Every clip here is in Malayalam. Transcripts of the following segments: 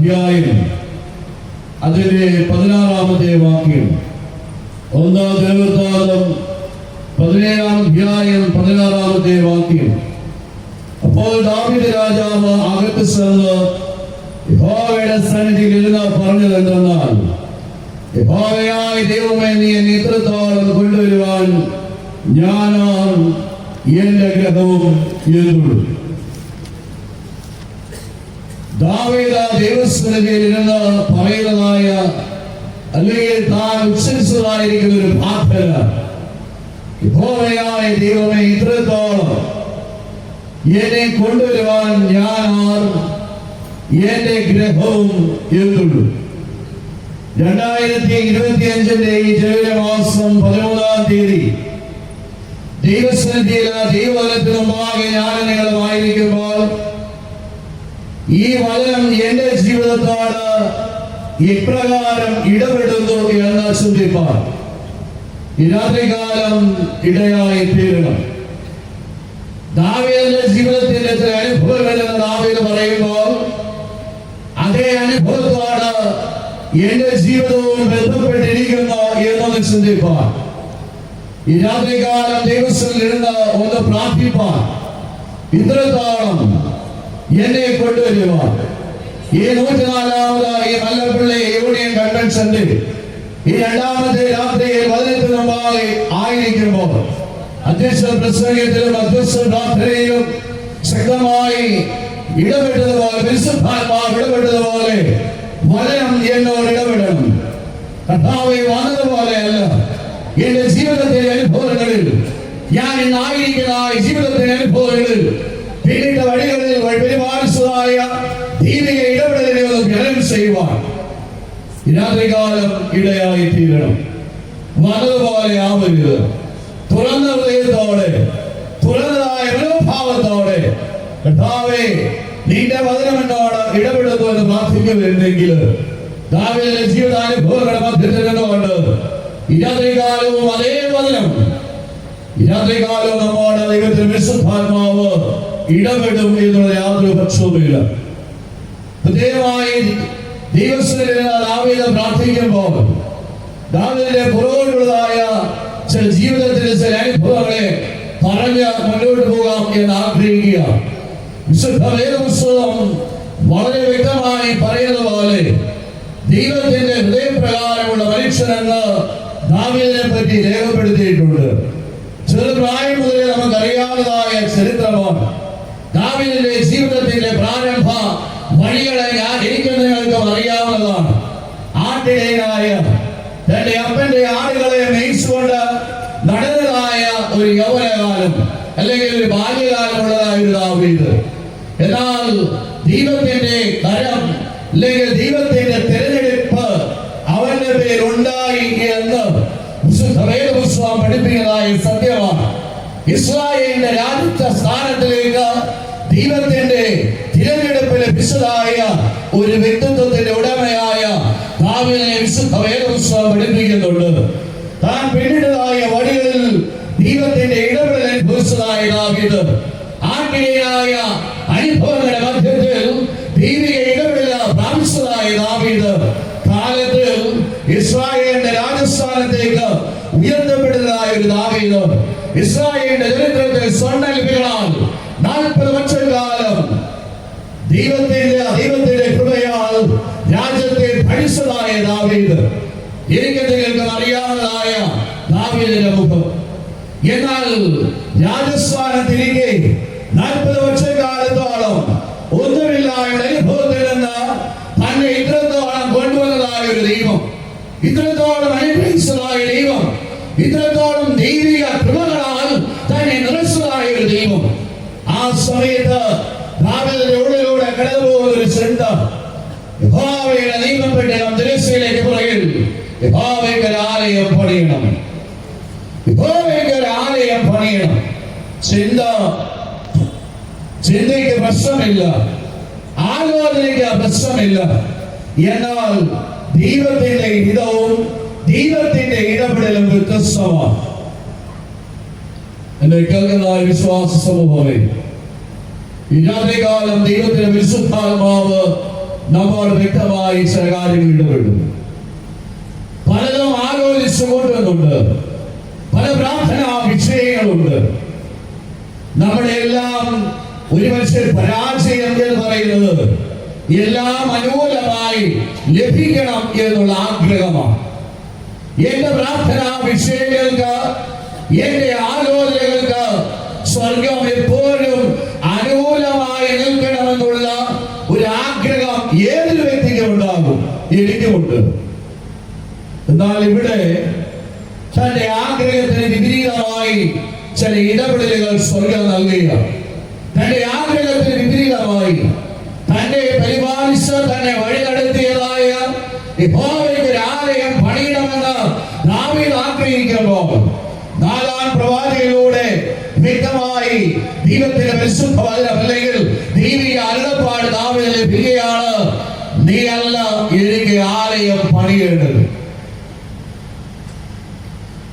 അധ്യായം അതിന്റെ 16-ാമത്തെ വാക്യം. 1 ദിനവൃത്താന്തം 17-ാം അധ്യായം 16-ാമത്തെ വാക്യം. അപ്പോൾ ദാവീദ് രാജാവ് അകത്ത് ചെന്ന് യഹോവയുടെ സന്നിധിയിൽ ഇരുന്ന് പറഞ്ഞത് എന്തെന്നാൽ, യഹോവയായ ദൈവമേ, നീ എന്നെ ഇത്രത്തോളം കൊണ്ടുവരുവാൻ ഞാനാണ് എന്റെ ഗ്രഹവും എന്നുള്ളൂ. ദാവീദ് ദൈവസന്നിധിയിൽ ഇരുന്ന് പറയുന്നതായ അല്ലെങ്കിൽ താൻ ഉച്ചരിച്ചതായിരിക്കുന്ന ഒരു പ്രാർത്ഥന, യഹോവയായ ദൈവമേ, ഇത്രത്തോളം എന്നെ കൊണ്ടുവരുവാൻ ഞാനാണ് എന്റെ ഗ്രഹവും എന്നുള്ളൂ. 2025 ഈ ജനുവരി മാസം 13-ാം തീയതി ദൈവസന്നിധിയിൽ ദൈവവചനത്തിന് മുമ്പാകെ ഞാൻ നിങ്ങളുമായിരിക്കുമ്പോൾ ഈ വചനം എന്റെ ജീവിതത്തോട് ഇപ്രകാരം ഇടപെടുന്നു എന്ന് ചിന്തിപ്പാൻ ഈ രാത്രികാലം ഇടയായി തീരണം. ദാവീദിന്റെ ജീവിതത്തിന്റെ ചില അനുഭവങ്ങൾ എന്ന് ദാവീദ് പറയുമ്പോൾ അതേ അനുഭവത്തോട് എന്റെ ജീവിതവും ബന്ധപ്പെട്ടിരിക്കുന്നു എന്നൊന്ന് ചിന്തിപ്പാൻ ഈ രാത്രികാലം ദൈവത്തിൽ ഇരുന്ന് ഒന്ന് പ്രാർത്ഥിപ്പാൻ, ഇത്രത്തോളം എന്നെ കൊണ്ടുവരുവാൻ ഈ 104-ാമത് ഈ മല്ലപ്പള്ളി യൂണിയൻ കൺവെൻഷന്റെ ഈ 2-ാമത്തെ രാത്രിയിൽ വചനത്തിന് മുമ്പാകെ ആയിരിക്കുമ്പോൾ അധ്യക്ഷ പ്രസംഗത്തിലും അധ്യക്ഷ പ്രാർത്ഥനയിലും ശക്തമായി ഇടപെട്ടതുപോലെ, പരിശുദ്ധാത്മാവ് ഇടപെട്ടതുപോലെ വചനം എന്നോട് ഇടപെടണം. കർത്താവേ, വന്നതുപോലെയല്ല എന്റെ ജീവിതത്തിലെ അനുഭവങ്ങളിൽ, ഞാൻ ഇന്നായിരിക്കുന്ന ജീവിതത്തിലെ അനുഭവങ്ങളിൽ പിന്നീട് വഴികളിൽ പെരുമാറിച്ചതായ ദൈവിക ഇടപെടലിനെ ഒന്ന് ഗ്രഹണം ചെയ്യുവാൻ രാത്രികാലം ഇടയായി തീരണം. വന്നതുപോലെ ആവരുത്. തുറന്ന ഹൃദയത്തോടെ, തുറന്നതായ മനോഭാവത്തോടെ കർത്താവേ, നിന്റെ വചനം എന്നോട് ഇടപെടുന്നു എന്ന് പ്രാർത്ഥിക്കുന്നുണ്ടെങ്കിൽ ദാവീദിന്റെ ജീവിതാനുഭവങ്ങളുടെ മധ്യത്തിൽ നിന്നുകൊണ്ട് ഈ രാത്രികാലവും അതേ വചനം, ഈ രാത്രികാലവും നമ്മോട് ദൈവത്തിന്റെ വിശുദ്ധാത്മാവ് ഇടപെടും എന്നുള്ള യാതൊരു പക്ഷവുമില്ല. പ്രത്യേകമായി ദൈവസന്നിധിയിൽ ദാവീദ് പ്രാർത്ഥിക്കുമ്പോൾ ദാവീദിന്റെ പുറകോട്ടുള്ളതായ ചില ജീവിതത്തിലെ ചില അനുഭവങ്ങളെ പറഞ്ഞ് മുന്നോട്ട് പോകാം എന്ന് ആഗ്രഹിക്കുക. വിശുദ്ധ വേദപുസ്തകം വളരെ വ്യക്തമായി പറയുന്ന പോലെ ദൈവത്തിന്റെ ഹൃദയപ്രകാരമുള്ള മനുഷ്യനെന്ന് ദാവീദിനെ പറ്റി രേഖപ്പെടുത്തിയിട്ടുണ്ട്. ചെറുപ്രായം മുതലേ നമുക്കറിയാവുന്നതായ ചരിത്രമാണ്. ദാവീദിന്റെ ജീവിതത്തിന്റെ പ്രാരംഭ വഴികളെ എനിക്ക് നിങ്ങൾക്കും അറിയാവുന്നതാണ്. ആട്ടിടയനായ തന്റെ അപ്പന്റെ ആടുകളെ മേയിച്ചുകൊണ്ട് നടന്നതായ ഒരു യൗവനകാലം അല്ലെങ്കിൽ ഒരു ബാല്യകാലമുള്ളതായ ഒരു ദാവീദ്. എന്നാൽ ദൈവത്തിന്റെ കരം അല്ലെങ്കിൽ ദൈവത്തിന്റെ തിരഞ്ഞെടുപ്പ് അവന്റെ പേരുണ്ടായി എന്ന് വിശുദ്ധ വേദപുസ്തകം പഠിപ്പിക്കുന്നതായ സത്യമാണ്. ഇസ്രായേലിന്റെ രാജ്യത്വ സ്ഥാനത്തിലേക്ക് ദൈവത്തിന്റെ തിരഞ്ഞെടുപ്പ് ലഭിച്ചതായ ഒരു വ്യക്തിത്വത്തിന്റെ ഉടമയായ ദാവീദിനെ വിശുദ്ധ വേദപുസ്തകം പഠിപ്പിക്കുന്നുണ്ട്. താൻ പിന്നിട്ടതായ വഴികളിൽ ദൈവത്തിന്റെ ഇടപെടൽ അനുഭവിച്ചതായ ദാവീദ്, ആത്മീയമായ അനുഭവങ്ങളുടെ മധ്യത്തിൽ ദൈവിക ഇടപെടൽ പ്രാപിച്ചതായ ദാവീദ് കാലത്തിൽ ഇസ്രായേലിന്റെ രാജസ്ഥാനത്തേക്ക് ഉയർത്തപ്പെട്ടതായ ഒരു ദാവീദ് ഇസ്രായേലിന്റെ ചരിത്രത്തിൽ സ്വർണ്ണലിപികളാൽ 40 വർഷക്കാലം ദൈവത്തിന്റെ കൃപയാൽ രാജ്യത്തെ ഭരിച്ചതായ ദാവീദ്. എനിക്ക് നിങ്ങൾക്ക് അറിയാവുന്നതായ ദാവീദിന്റെ മുഖം. എന്നാൽ രാജസ്ഥാനത്തിരിക്കെ 40 വർഷക്കാലത്തോളം ഒന്നുമില്ലായുടെ അനുഭവത്തിൽ നിന്ന് തന്നെ ഇത്രത്തോളം കൊണ്ടുവന്നതായ ഒരു ദൈവം, ഇത്രത്തോളം അനുഭവിച്ചതായ ദൈവം, ഇത്രത്തോളം ദൈവിക കൃപകളാൽ തന്നെ നിറച്ചതായ ഒരു ദൈവം. ആ സമയത്ത് ദാവീദിന്റെ ഉള്ളിലൂടെ കടന്നുപോകുന്ന ഒരു ചിന്ത, യഹോവയുടെ ദൈവപ്പെട്ട ജെറുസലേമിലേക്ക് പുറകിൽ യഹോവയ്ക്ക് ഒരു ആലയം പണിയണം, യഹോവയ്ക്ക് ഒരു ആലയം പണിയണം. ചിന്തയ്ക്ക് പ്രശ്നമില്ല, ആലോചനയ്ക്ക് പ്രശ്നമില്ല. എന്നാൽ ദൈവത്തിന്റെ ഹിതവും ദൈവത്തിന്റെ ഇടപെടലും വ്യത്യസ്തമാണ്. എന്നെ കേൾക്കുന്ന വിശ്വാസ സമൂഹമേ, ഈ രാത്രികാലം ദൈവത്തിന്റെ വിശുദ്ധാത്മാവ് നമ്മൾ വ്യക്തമായി ചില കാര്യങ്ങൾ ഇടപെടും. പലതും ആലോചിച്ചു കൊണ്ടുവന്നുണ്ട്. പല പ്രാർത്ഥനാ വിഷയങ്ങളുണ്ട്. നമ്മുടെ എല്ലാം ഒരുപക്ഷെ പരാജയം എന്ന് പറയുന്നത് എല്ലാം അനുകൂലമായി ലഭിക്കണം എന്നുള്ള ആഗ്രഹമാണ്. എന്റെ പ്രാർത്ഥനാ വിഷയങ്ങൾക്ക്, എന്റെ ആലോചനകൾക്ക് സ്വർഗം എപ്പോഴും അനുകൂലമായി നിൽക്കണമെന്നുള്ള ഒരു ആഗ്രഹം ഏതൊരു വ്യക്തിക്കും ഉണ്ടാകും. എനിക്കുമുണ്ട്. എന്നാൽ ഇവിടെ തന്റെ ആഗ്രഹത്തിന് വിപരീതമായി ചില ഇടപെടലുകൾ സ്വർഗം നൽകുക. തന്റെ ആഗ്രഹത്തിന് വിപരീതമായി തന്നെ പരിപാലിച്ച് തന്നെ വഴി നടത്തിയതായ യഹോവയ്ക്ക് ഒരു ആലയം പണിയണമെന്ന് ദാവീദ് ആഗ്രഹിക്കുമ്പോൾ നാലാം പ്രവാചകനിലൂടെ വ്യക്തമായി ദൈവത്തിന്റെ പരിശുദ്ധ വചനം അല്ലെങ്കിൽ ദൈവിക അരുളപ്പാട് ദാവീദിന് ലഭിക്കുകയാണ്. നീ അല്ല എനിക്ക് ആലയം പണിയേണ്ടത്,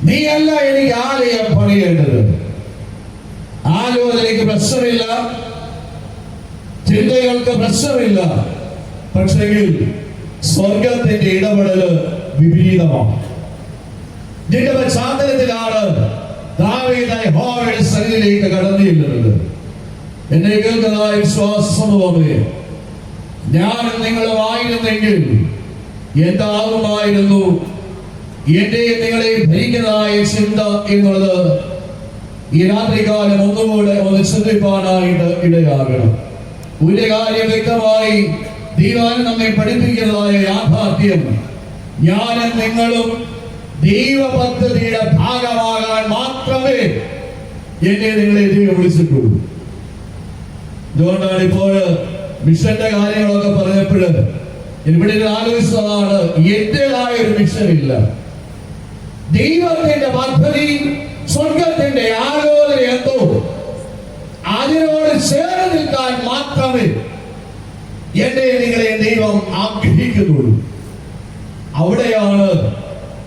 നീ അല്ല എനിക്ക് ആലയം പണിയേണ്ടത്. ആലോചനയ്ക്ക് പ്രശ്നമില്ല, ചിന്തകൾക്ക് പ്രശ്നമില്ല. പക്ഷെങ്കിൽ സ്വർഗത്തിന്റെ ഇടപെടല് വിപരീതമാണ്. ഇതിന്റെ പശ്ചാത്തലത്തിലാണ് ദാവീദ് യഹോവയുടെ സന്നിധിയിലേക്ക് കടന്നു ചെല്ലുന്നത്. എന്നെ കേൾക്കുന്നതായ വിശ്വാസ സമൂഹമേ, ഞാനും നിങ്ങളുമായിരുന്നെങ്കിൽ എന്താകുമായിരുന്നു എന്റെയും നിങ്ങളെയും ഭരിക്കുന്നതായ ചിന്ത എന്നുള്ളത് ഈ രാത്രികാലം ഒന്നുകൂടെ ഒന്ന് ചിന്തിപ്പാനായിട്ട് ഇടയാകണം. ഒരു കാര്യം വ്യക്തമായി ദൈവം നമ്മെ പഠിപ്പിക്കുന്നതായ യാഥാർത്ഥ്യം, ഞാനും നിങ്ങളും ദൈവ പദ്ധതിയുടെ ഭാഗമാകാൻ മാത്രമേ എന്നെ നിങ്ങളെ ദൈവം വിളിച്ചിട്ടുള്ളൂ. അതുകൊണ്ടാണ് ഇപ്പോൾ മിഷന്റെ കാര്യങ്ങളൊക്കെ പറഞ്ഞപ്പോൾ ഇവിടെ ആലോചിച്ചതാണ്, എന്റേതായ ഒരു മിഷനില്ല. ദൈവത്തിന്റെ പദ്ധതി, സ്വർഗത്തിന്റെ ആലോചന എന്തോ അതിനോട് ചേർന്ന് നിൽക്കാൻ മാത്രമേ എന്നെ നിങ്ങളെ ദൈവം ആഗ്രഹിക്കുന്നുള്ളൂ. അവിടെയാണ്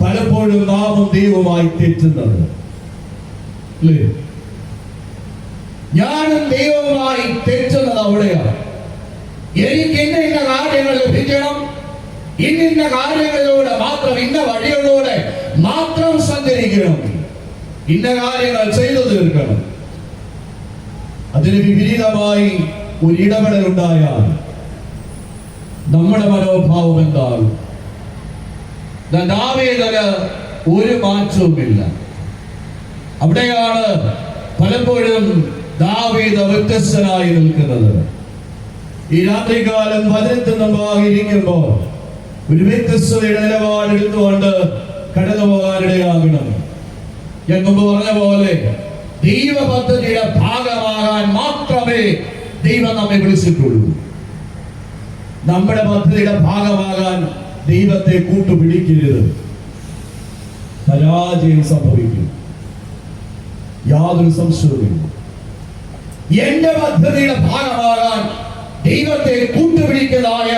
പലപ്പോഴും നാമും ദൈവമായി തെറ്റുന്നത്. ഞാനും ദൈവവുമായി തെറ്റുന്നത് അവിടെയാണ്. എനിക്ക് ഇന്ന കാര്യങ്ങൾ ലഭിക്കണം, ഇന്ന കാര്യങ്ങളിലൂടെ മാത്രം, ഇന്ന വഴികളിലൂടെ മാത്രം സഞ്ചരിക്കണം, ഇന്ന കാര്യങ്ങൾ ചെയ്തു തീർക്കണം. അതിന് വിപരീതമായി ഒരു ഇടപെടൽ ഉണ്ടായാൽ നമ്മുടെ മനോഭാവം എന്താകും? ദാവീദിന് ഒരു മാറ്റവുമില്ല. അവിടെയാണ് പലപ്പോഴും ദാവീദ് വ്യത്യസ്തനായി നിൽക്കുന്നത്. ഈ രാത്രികാലം വചനത്തിന് മുമ്പായിരിക്കുമ്പോൾ ഒരു വ്യത്യസ്തതയുടെ നിലപാടെടുത്തുകൊണ്ട് കടന്നു പോകാനിടയാകണം. ഞാൻ മുമ്പ് പറഞ്ഞ പോലെ ദൈവ പദ്ധതിയുടെ ഭാഗമാകാൻ മാത്രമേ ദൈവം നമ്മെ വിളിച്ചിട്ടുള്ളൂ. നമ്മുടെ പദ്ധതിയുടെ ഭാഗമാകാൻ ദൈവത്തെ കൂട്ടുപിടിക്കരുത്, പരാജയം സംഭവിക്കും. യാതൊരു സംശയവുമില്ല. എന്റെ പദ്ധതിയുടെ ഭാഗമാകാൻ ദൈവത്തെ കൂട്ടുപിടിക്കുന്നതായ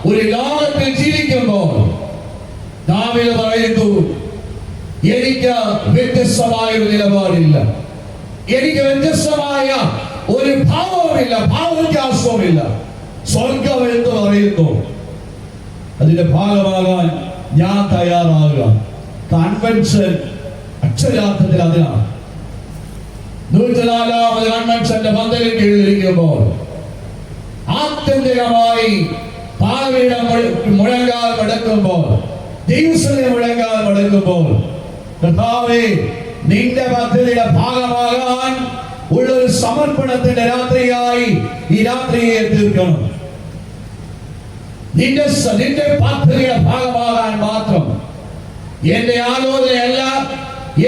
ഒരു ലോകത്തിൽ ജീവിക്കുമ്പോൾ ദാവീദ് പറയുന്നു, എനിക്ക് വ്യത്യസ്തമായ ഒരു നിലപാടില്ല, എനിക്ക് വ്യത്യസ്തമായ ഒരു ഭാവവുമില്ല, ഭാവവ്യത്യാസവുമില്ല. സ്വർഗം എന്ന് പറയുന്നു, അതിന്റെ ഭാഗമാകാൻ ഞാൻ തയ്യാറാകുക. കൺവെൻഷൻ അക്ഷരാർത്ഥത്തിൽ അതിനാണ്. 104ാമത് കൺവെൻഷന്റെ പന്തലിൽ കീഴിലിരിക്കുമ്പോൾ ആത്യന്തികമായി പാവയുടെ മുഴങ്കാൽ മടക്കുമ്പോൾ, ദൈവത്തിന്റെ മുഴങ്കാൽ മടക്കുമ്പോൾ, കർത്താവേ, നിന്റെ പദ്ധതിയുടെ ഭാഗമാകാൻ ഉള്ളൊരു സമർപ്പണത്തിന്റെ രാത്രിയായി ഈ രാത്രിയെ തീർക്കണം. നിന്റെ പദ്ധതിയുടെ ഭാഗമാകാൻ മാത്രം. എന്റെ ആലോചനയല്ല,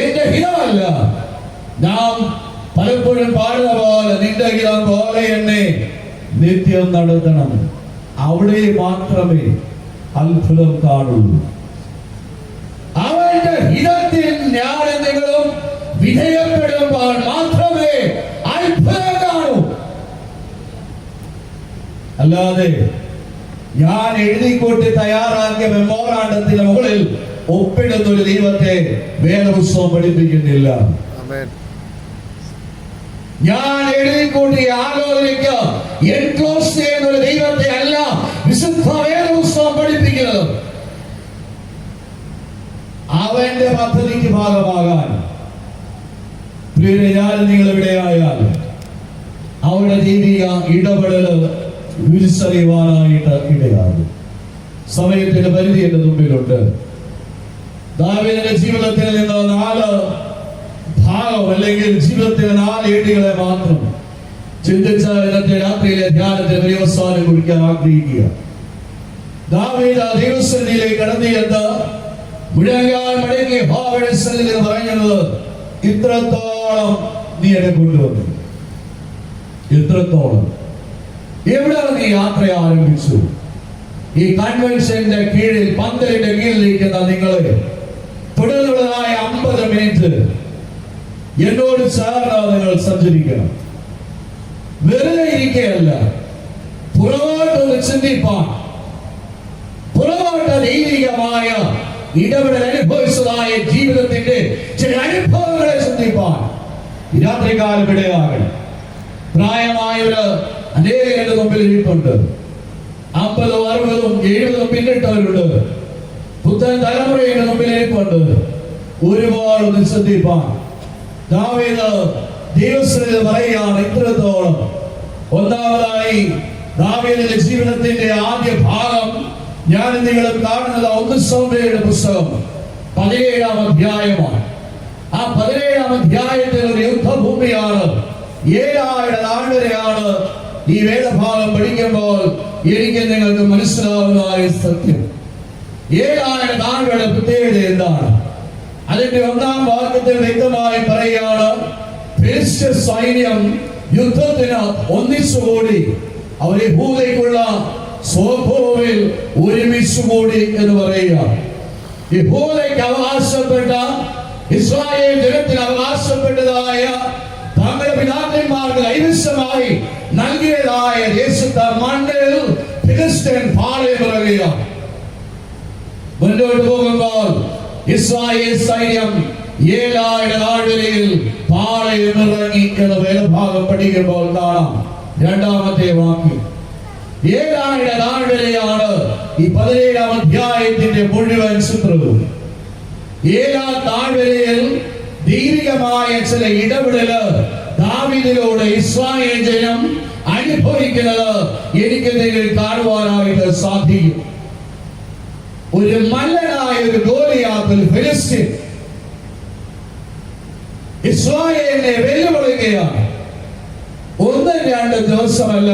എന്റെ ഹിതമല്ല. നാം പലപ്പോഴും പാടുന്ന പോലെ നിന്റെ ഹിതം പോലെ എന്നെ നിത്യം നടത്തണം. അവിടെ മാത്രമേ അത്ഭുതം കാണുള്ളൂ. അവന്റെ ഹിതത്തിൽ ഞാൻ നിങ്ങളും വിധേയപ്പെടുമ്പോൾ മാത്രമേ അത്ഭുതം കാണൂ. അല്ലാതെ ഞാൻ എഴുതിക്കൂട്ടി തയ്യാറാക്കിയ മെമ്മോറാണ്ടത്തിന് മുകളിൽ ഒപ്പിടുന്ന ഒരു ദൈവത്തെ വേദപുസ്തകം പഠിപ്പിക്കുന്നില്ല. ഞാൻ എഴുതിക്കൂട്ടിയ ആലോചനയ്ക്ക് എൻക്ലോസ് ചെയ്യുന്ന ഒരു ദൈവത്തെ അല്ല വിശുദ്ധ വേദപുസ്തകം പഠിപ്പിക്കുന്നത്. അവന്റെ പദ്ധതിക്ക് ഭാഗമാകാൻ പ്രിയരെ, ഞാൻ നിങ്ങൾ എവിടെയായാൽ അവരുടെ ദൈവിക ഇടപെടൽ തിരിച്ചറിയുവാനായിട്ട് ഇടയാകും. സമയത്തിന്റെ പരിധി എന്റെ മുമ്പിലുണ്ട്. ദാവീദിന്റെ ജീവിതത്തിൽ നിന്ന് 4 ഭാഗം അല്ലെങ്കിൽ ജീവിതത്തിലെ 4 ഏടുകളെ മാത്രം ചിന്തിച്ച ഇന്നത്തെ രാത്രിയിലെ ധ്യാനത്തിന് പര്യവസാനം കുറിക്കാൻ ആഗ്രഹിക്കുക. ദാവീദ് ദൈവസന്നിധിയിലേക്ക് കടന്നു ചെന്ന് മുഴങ്ങാൻ മടങ്ങി യഹോവയുടെ സന്നിധിയിൽ പറഞ്ഞത്, ഇത്രത്തോളം നീ എന്നെ കൊണ്ടുവന്നു, ഇത്രത്തോളം. എവിടെ നീ യാത്ര ആരംഭിച്ചു? ഈ കൺവെൻഷന്റെ കീഴിൽ, പന്തലിന്റെ കീഴിലിരിക്കുന്ന നിങ്ങളെ തുടർന്നുള്ളതായ 50 മിനിറ്റ് എന്നോട് ചേർന്ന് നിങ്ങൾ സഞ്ചരിക്കണം. വെറുതെ ഇരിക്കുകയല്ല, പുറകോട്ടൊന്ന് ചിന്തിപ്പാൻ, പുറകോട്ട് ദൈവികമായ ഇടപെടൽ അനുഭവിച്ചതായ ജീവിതത്തിന്റെ ചില അനുഭവങ്ങളെ ചിന്തിപ്പാൻ ഈ രാത്രികാലം ഇടയാകണം. പ്രായമായവര് അനേകരുടെ മുമ്പിൽ ഇരിപ്പുണ്ട്. 50, 60, 70 പിന്നിട്ടവരുണ്ട്. പുത്തൻ തലമുറയുടെ മുമ്പിൽ ഇരിപ്പുണ്ട്. ഒരുപാട് ചിന്തിപ്പാൻ ദാവീദ് ദൈവസന്നിധിയിൽ പറയുകയാണ്, ഇത്രത്തോളം. ഒന്നാമതായി ദാവീദിന്റെ ജീവിതത്തിന്റെ ആദ്യ ഭാഗം ഞാൻ നിങ്ങൾ കാണുന്നത് 1 സമൂവേലിന്റെ പുസ്തകം 17-ാം അധ്യായമാണ്. ആ 17-ാം അധ്യായത്തിൽ ഒരു യുദ്ധഭൂമിയാണ്. 7,000 നാളുവരെയാണ് ഈ വേദഭാഗം പഠിക്കുമ്പോൾ എനിക്ക് നിങ്ങൾക്ക് മനസ്സിലാവുന്നതായ സത്യം. 7,000 നാളുകളുടെ പ്രത്യേകത എന്താണ്? അതിന്റെ 1-ാം വാക്യത്തിൽ വ്യക്തമായി പറയുകയാണ്, ഫിലിസ്ത്യ സൈന്യം യുദ്ധത്തിന് ഒന്നിച്ചുകൂടി അവർ യഹൂദയ്ക്കുള്ള സോഖോവിൽ ഒരുമിച്ചുകൂടി എന്ന് പറയുക. യഹൂദയ്ക്ക് അവകാശപ്പെട്ട, ഇസ്രായേൽ ജനത്തിന് അവകാശപ്പെട്ടതായ, തങ്ങളുടെ പിതാക്കന്മാർക്ക് കൈവശമായി നൽകിയതായ ദേശത്തെ മണ്ണിൽ ഫിലിസ്ത്യൻ പാളയം ഇറങ്ങുകയാണ്. മുന്നോട്ട് പോകുമ്പോൾ ഇസ്രായേൽ സൈന്യം 7,000 നാളുകളിൽ പാളയം ഇറങ്ങി എന്ന് വേദഭാഗം പഠിക്കുമ്പോൾ കാണാം. 2-ാമത്തെ വാക്യം. 7,000 നാളുകളിലാണ് ഈ 17-ാം അധ്യായത്തിന്റെ മുഴുവൻ ചിത്രവും. 7-ാം താഴ്വരയിൽ ദൈവികമായ ചില ഇടപെടല് ദാവീദിലൂടെ ഇസ്രായേൽ ജനം അനുഭവിക്കുന്നത് എനിക്ക് നിങ്ങൾ കാണുവാനായിട്ട് സാധിക്കും. ഒരു മല്ലനായ ഒരു ഗോലിയാത്തിൽ ഫിലിസ്ത്യൻ ഇസ്രായേലിനെ വെല്ലുവിളിക്കുകയാണ്. 1-2 ദിവസമല്ല,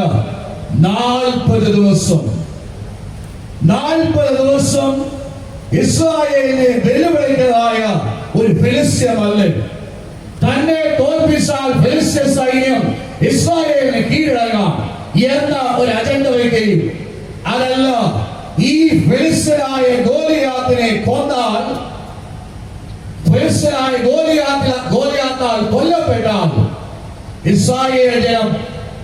40 ദിവസം. 40 ദിവസം ഇസ്രായേലിനെ വെല്ലുവിളിക്കുന്നതായ ഒരു ഫിലിസ്ത്യമല്ലേ. തന്നെ തോൽപ്പിച്ചാൽ ഫിലിസ്ത്യ സൈന്യം ഇസ്രായേലിനെ കീഴടങ്ങാം എന്ന ഒരു അജണ്ട വയ്ക്കുകയും, അതല്ല, ഈ ഫിലിസ്ത്യനായ ഗോലിയാത്തിനെ കൊന്നാൽ, ഫിലിസ്ത്യനായ ഗോലിയാത്താൽ കൊല്ലപ്പെട്ടാൽ ഇസ്രായേൽ ജനം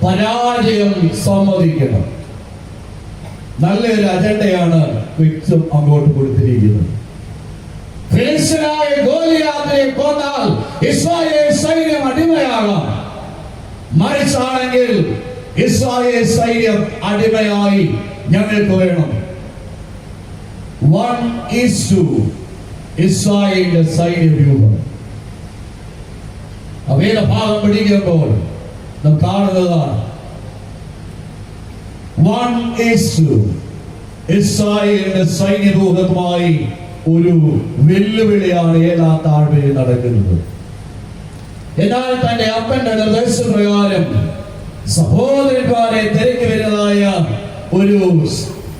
പരാജയം സമ്മതിക്കണം. നല്ലൊരു അജണ്ടയാണ് വ്യക്തം അങ്ങോട്ട് കൊടുത്തിരിക്കുന്നത്. ഫിലിസ്ത്യനായ ഗോലിയാത്തിനെ കൊന്നാൽ ഇസ്രായേൽ സൈന്യം അടിമയാകാം. മറിച്ചാണെങ്കിൽ ഇസ്രായേൽ സൈന്യം അടിമയായി ഞങ്ങൾക്ക് വേണം. 1:2 ഇസ്രായേലിന്റെ സൈന്യവ്യൂഹം. വേദഭാഗം പഠിക്കുമ്പോൾ നാം കാണുന്നതാണ് 1:2 ഇസ്രായേലിന്റെ സൈന്യവ്യൂഹവുമായി ഒരു വെല്ലുവിളിയാണ് 7-ാം താഴ്വരയിൽ നടക്കുന്നത്. എന്നാൽ തന്റെ അപ്പന്റെ നിർദ്ദേശപ്രകാരം സഹോദരന്മാരെ തിരക്കി വരുന്നതായ ഒരു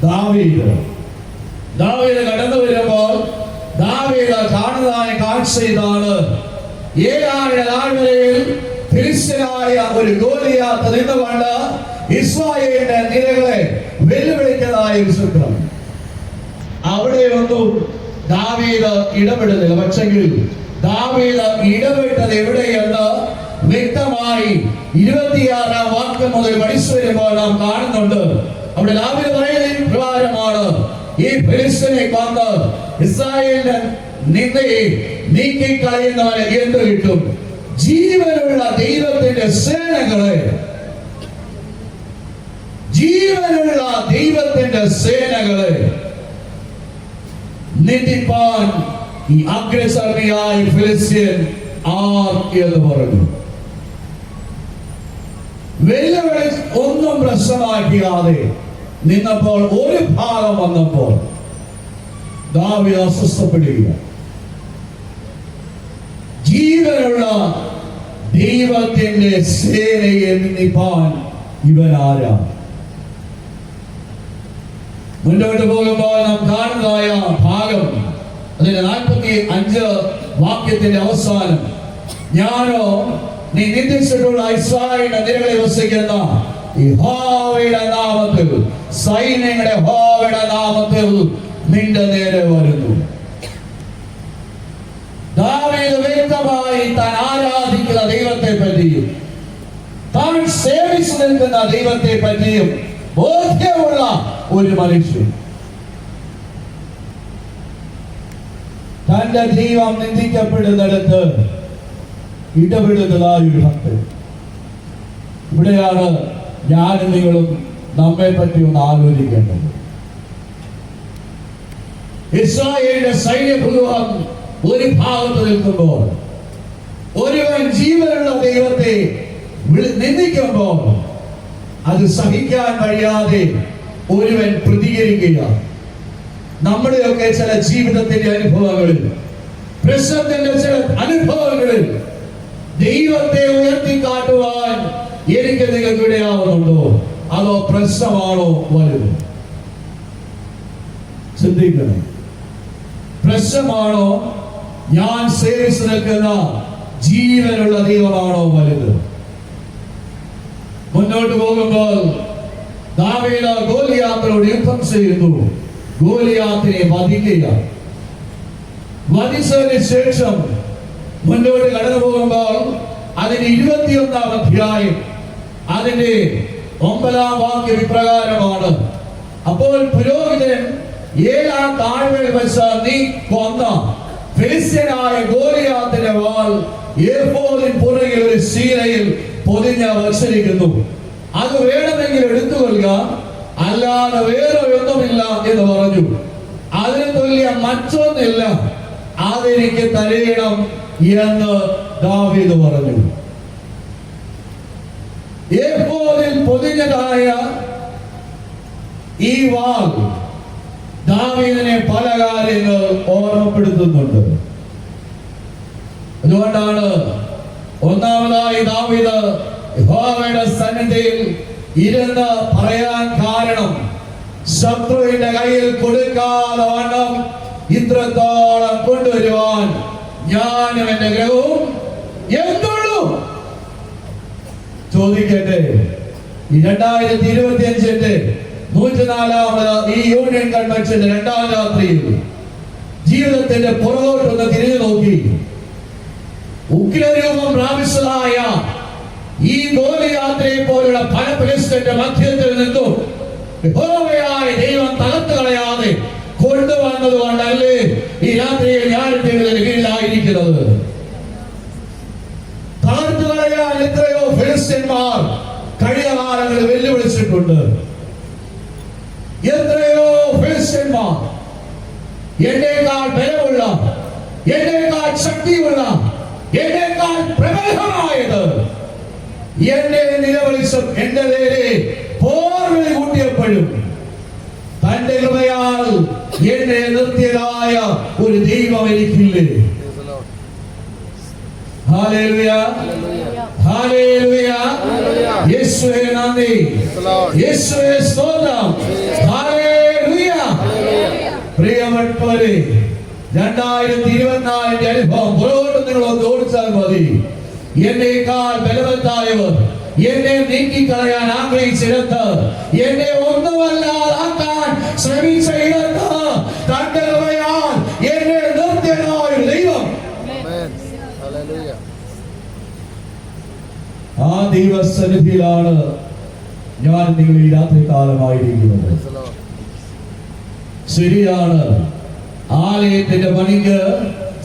ദാവീദ് കടന്നു വരുമ്പോൾ ദാവീദ് കാണുന്നതായ കാഴ്ച ഇതാണ്. 7,000 താഴ്വരയിൽ ഫിലിസ്ത്യനായ ഒരു ഗോലിയാത്ത് നിന്നുകൊണ്ട് ഇസ്രായേലിന്റെ നിരകളെ വെല്ലുവിളിക്കുന്നതായ ഒരു ചിത്രം. അവിടെയൊന്നും ദാവീദ് ഇടപെടുന്നില്ല. പക്ഷെങ്കിൽ ദാവീദ് ഇടപെട്ടത് എവിടെയെന്ന് വ്യക്തമായി 26-ാം വാക്യം മുതൽ പഠിച്ചു വരുമ്പോൾ നാം കാണുന്നുണ്ട്. അവിടെ ദാവീദ് പറയുന്ന പ്രകാരമാണ്, ഈ ഫിലിസ്ത്യനെ കൊന്ന് ഇസ്രായേലിനെ നീക്കിക്കളയുന്നവന് എന്ത് കിട്ടും? ജീവനുള്ള ദൈവത്തിന്റെ സേനകളെ, ജീവനുള്ള ദൈവത്തിന്റെ സേനകളെ നിന്ദിപ്പാൻ ഈ അഗ്രസർണിയായ ഫിലിസ്ത്യൻ ആർ എന്ന് പറഞ്ഞു. വെല്ലുവിളി ഒന്നും പ്രശ്നമാക്കിയാതെ നിന്നപ്പോൾ ഒരു ഭാഗം വന്നപ്പോൾ ദാവീദ് അസ്വസ്ഥപ്പെടുക. ജീവനുള്ള ദൈവത്തിന്റെ സേനയെ നിന്ദിപ്പാൻ ഇവൻ ആരാ? മുന്നോട്ട് പോകുമ്പോൾ നാം കാണുന്നതായ ഭാഗം അതിന്റെ 45 വാക്യത്തിന്റെ അവസാനം, ഞാനോ നീ നിന്ദിച്ചിട്ടുള്ള യിസ്രായേലിന്റെ നിരകളിൽ വസിക്കുന്ന യഹോവയുടെ നാമത്തിൽ, സൈന്യങ്ങളുടെ യഹോവയുടെ നാമത്തിൽ നിന്റെ നേരെ വരുന്നു. ദാവീദ് വ്യക്തമായി താൻ ആരാധിക്കുന്ന ദൈവത്തെ പറ്റിയും താൻ സേവിച്ചു നിൽക്കുന്ന ദൈവത്തെ പറ്റിയും ബോധ്യമുള്ള ഒരു മനുഷ്യൻ തന്റെ ദൈവം നിന്ദിക്കപ്പെടുന്നിടത്ത് ഇടപെടുന്നതായ ഒരു ഭക്തൻ. ഇവിടെയാണ് ഞാനും നിങ്ങളും നമ്മെ പറ്റി ഒന്ന് ആലോചിക്കേണ്ടത്. ഇസ്രായേലിന്റെ സൈന്യപൂർവം ഒരു ഭാഗത്ത് നിൽക്കുമ്പോൾ ഒരുവൻ ജീവനുള്ള ദൈവത്തെ നിന്ദിക്കുമ്പോൾ അത് സഹിക്കാൻ കഴിയാതെ ഒരുവൻ പ്രതികരിക്കുക. നമ്മുടെയൊക്കെ ചില ജീവിതത്തിന്റെ അനുഭവങ്ങളിൽ, പ്രശ്നത്തിന്റെ ചില അനുഭവങ്ങളിൽ ദൈവത്തെ ഉയർത്തിക്കാട്ടുവാൻ എനിക്ക് നിങ്ങൾക്ക് ഇടയാവുന്നുണ്ടോ? അതോ പ്രശ്നമാണോ വലുത്? ചിന്തിക്കണം. പ്രശ്നമാണോ ഞാൻ സേവിച്ചു നിൽക്കുന്ന ജീവനുള്ള ദൈവമാണോ വലുത്? മുന്നോട്ട് പോകുമ്പോൾ ദാവീദ് ഗോലിയാത്തിനോട് യുദ്ധം ചെയ്യുന്നു. ഗോലിയാത്തിനെ വധിക്കുക. വധിച്ചതിന് ശേഷം മുന്നോട്ട് കടന്നു പോകുമ്പോൾ അതിന് 21-ാം അധ്യായം അതിന്റെ 9-ാം വാക്യം ഇപ്രകാരമാണ്, അപ്പോൾ പുരോഹിതൻ 7-ാം താഴ്വരയിൽ വെച്ച് നീ കൊന്ന ഫിലിസ്ത്യനായ ഗോലിയാത്തിന്റെ വാൾ ഏഫോദിൻ പുറകിൽ ഒരു ശീലയിൽ പൊതിഞ്ഞ് വച്ചിരിക്കുന്നു. അത് വേണമെങ്കിൽ എടുത്തുകൊള്ളുക, അല്ലാതെ വേറെ ഒന്നുമില്ല എന്ന് പറഞ്ഞു. അതിന് തുല്യ മറ്റൊന്നില്ല, അതെനിക്ക് തരയണം എന്ന് ദാവീദ് പറഞ്ഞു. ഏഫോദിൽ പൊതിഞ്ഞതായ ഈ വാൾ ദാവീദിനെ പല കാര്യങ്ങൾ ഓർമ്മപ്പെടുത്തുന്നുണ്ട്. അതുകൊണ്ടാണ് ഒന്നാമതായി ദാവീദ് യഹോവയുടെ സന്നിധിയിൽ ഇരുന്ന് പറയാൻ കാരണം, ശത്രുവിന്റെ കയ്യിൽ കൊടുക്കാതെ വണ്ണം ഇത്രത്തോളം കൊണ്ടുവരുവാൻ ഞാനും എന്റെ ഗ്രഹവും എന്തുള്ളൂ. ചോദിക്കട്ടെ, ഈ 2025-ന്റെ 104-ാമത് ഈ യൂണിയൻ കൺവെൻഷന്റെ 2-ാം രാത്രിയിൽ ജീവിതത്തിന്റെ പുറകോട്ടൊന്ന് തിരിഞ്ഞു നോക്കി ഉഗ്രരൂപം പ്രാപിച്ചതായ ഈ ഗോലിയാത്തിനെ പോലുള്ള പല ഫിലിസ്ത്യന്റെ മധ്യത്തിൽ നിന്നും യഹോവയായ ദൈവം തകർത്ത് കളയാതെ കൊണ്ടുവന്നത് കൊണ്ടല്ലേ ഈ രാത്രിയിൽ ഞാൻ ദൈവത്തിന്റെ കീഴിലായിരിക്കുന്നത്. തകർത്ത് കളയാൻ എത്രയോ ഫിലിസ്ത്യന്മാർ കഴിഞ്ഞ കാലങ്ങളിൽ വെല്ലുവിളിച്ചിട്ടുണ്ട്. എത്രയോ ഫിലിസ്ത്യന്മാർ എന്നേക്കാൾ ബലമുള്ള, എന്നേക്കാൾ ശക്തിയുള്ള, എന്നേക്കാൾ പ്രബലമായത് എന്നെ നിലവിളിച്ചും എന്റെ നേരെ പോർവിളി കൂട്ടിയപ്പോഴും തന്റെ കൃപയാൽ എന്നെ നിർത്തിയതായ ഒരു ദൈവം എനിക്കില്ലേ. Hallelujah, hallelujah. യേശുവേ നന്ദി, യേശുവേ സ്തോത്രം. ഹല്ലേലൂയ. പ്രിയപ്പെട്ടവരെ, 2024-ന്റെ അനുഭവം പുറകോട്ട് നിങ്ങളൊന്ന് ഓടിച്ചാൽ മതി. എന്നേക്കാൾ ബലവത്തായവർ എന്നെ നീക്കിക്കളയാൻ ആഗ്രഹിച്ചിടത്ത്, എന്നെ ഒന്നുമല്ലാതാക്കാൻ ശ്രമിച്ച ഇടത്ത് തന്റെ കൃപയാൽ എന്നെ നിർത്തിയതായ ദൈവം, ആ ദൈവസന്നിധിയിലാണ് ഞാൻ നിങ്ങൾ ഈ രാത്രി കാലമായിരിക്കുന്നത്. ശരിയാണ്, ആലയത്തിന്റെ പണിക്ക്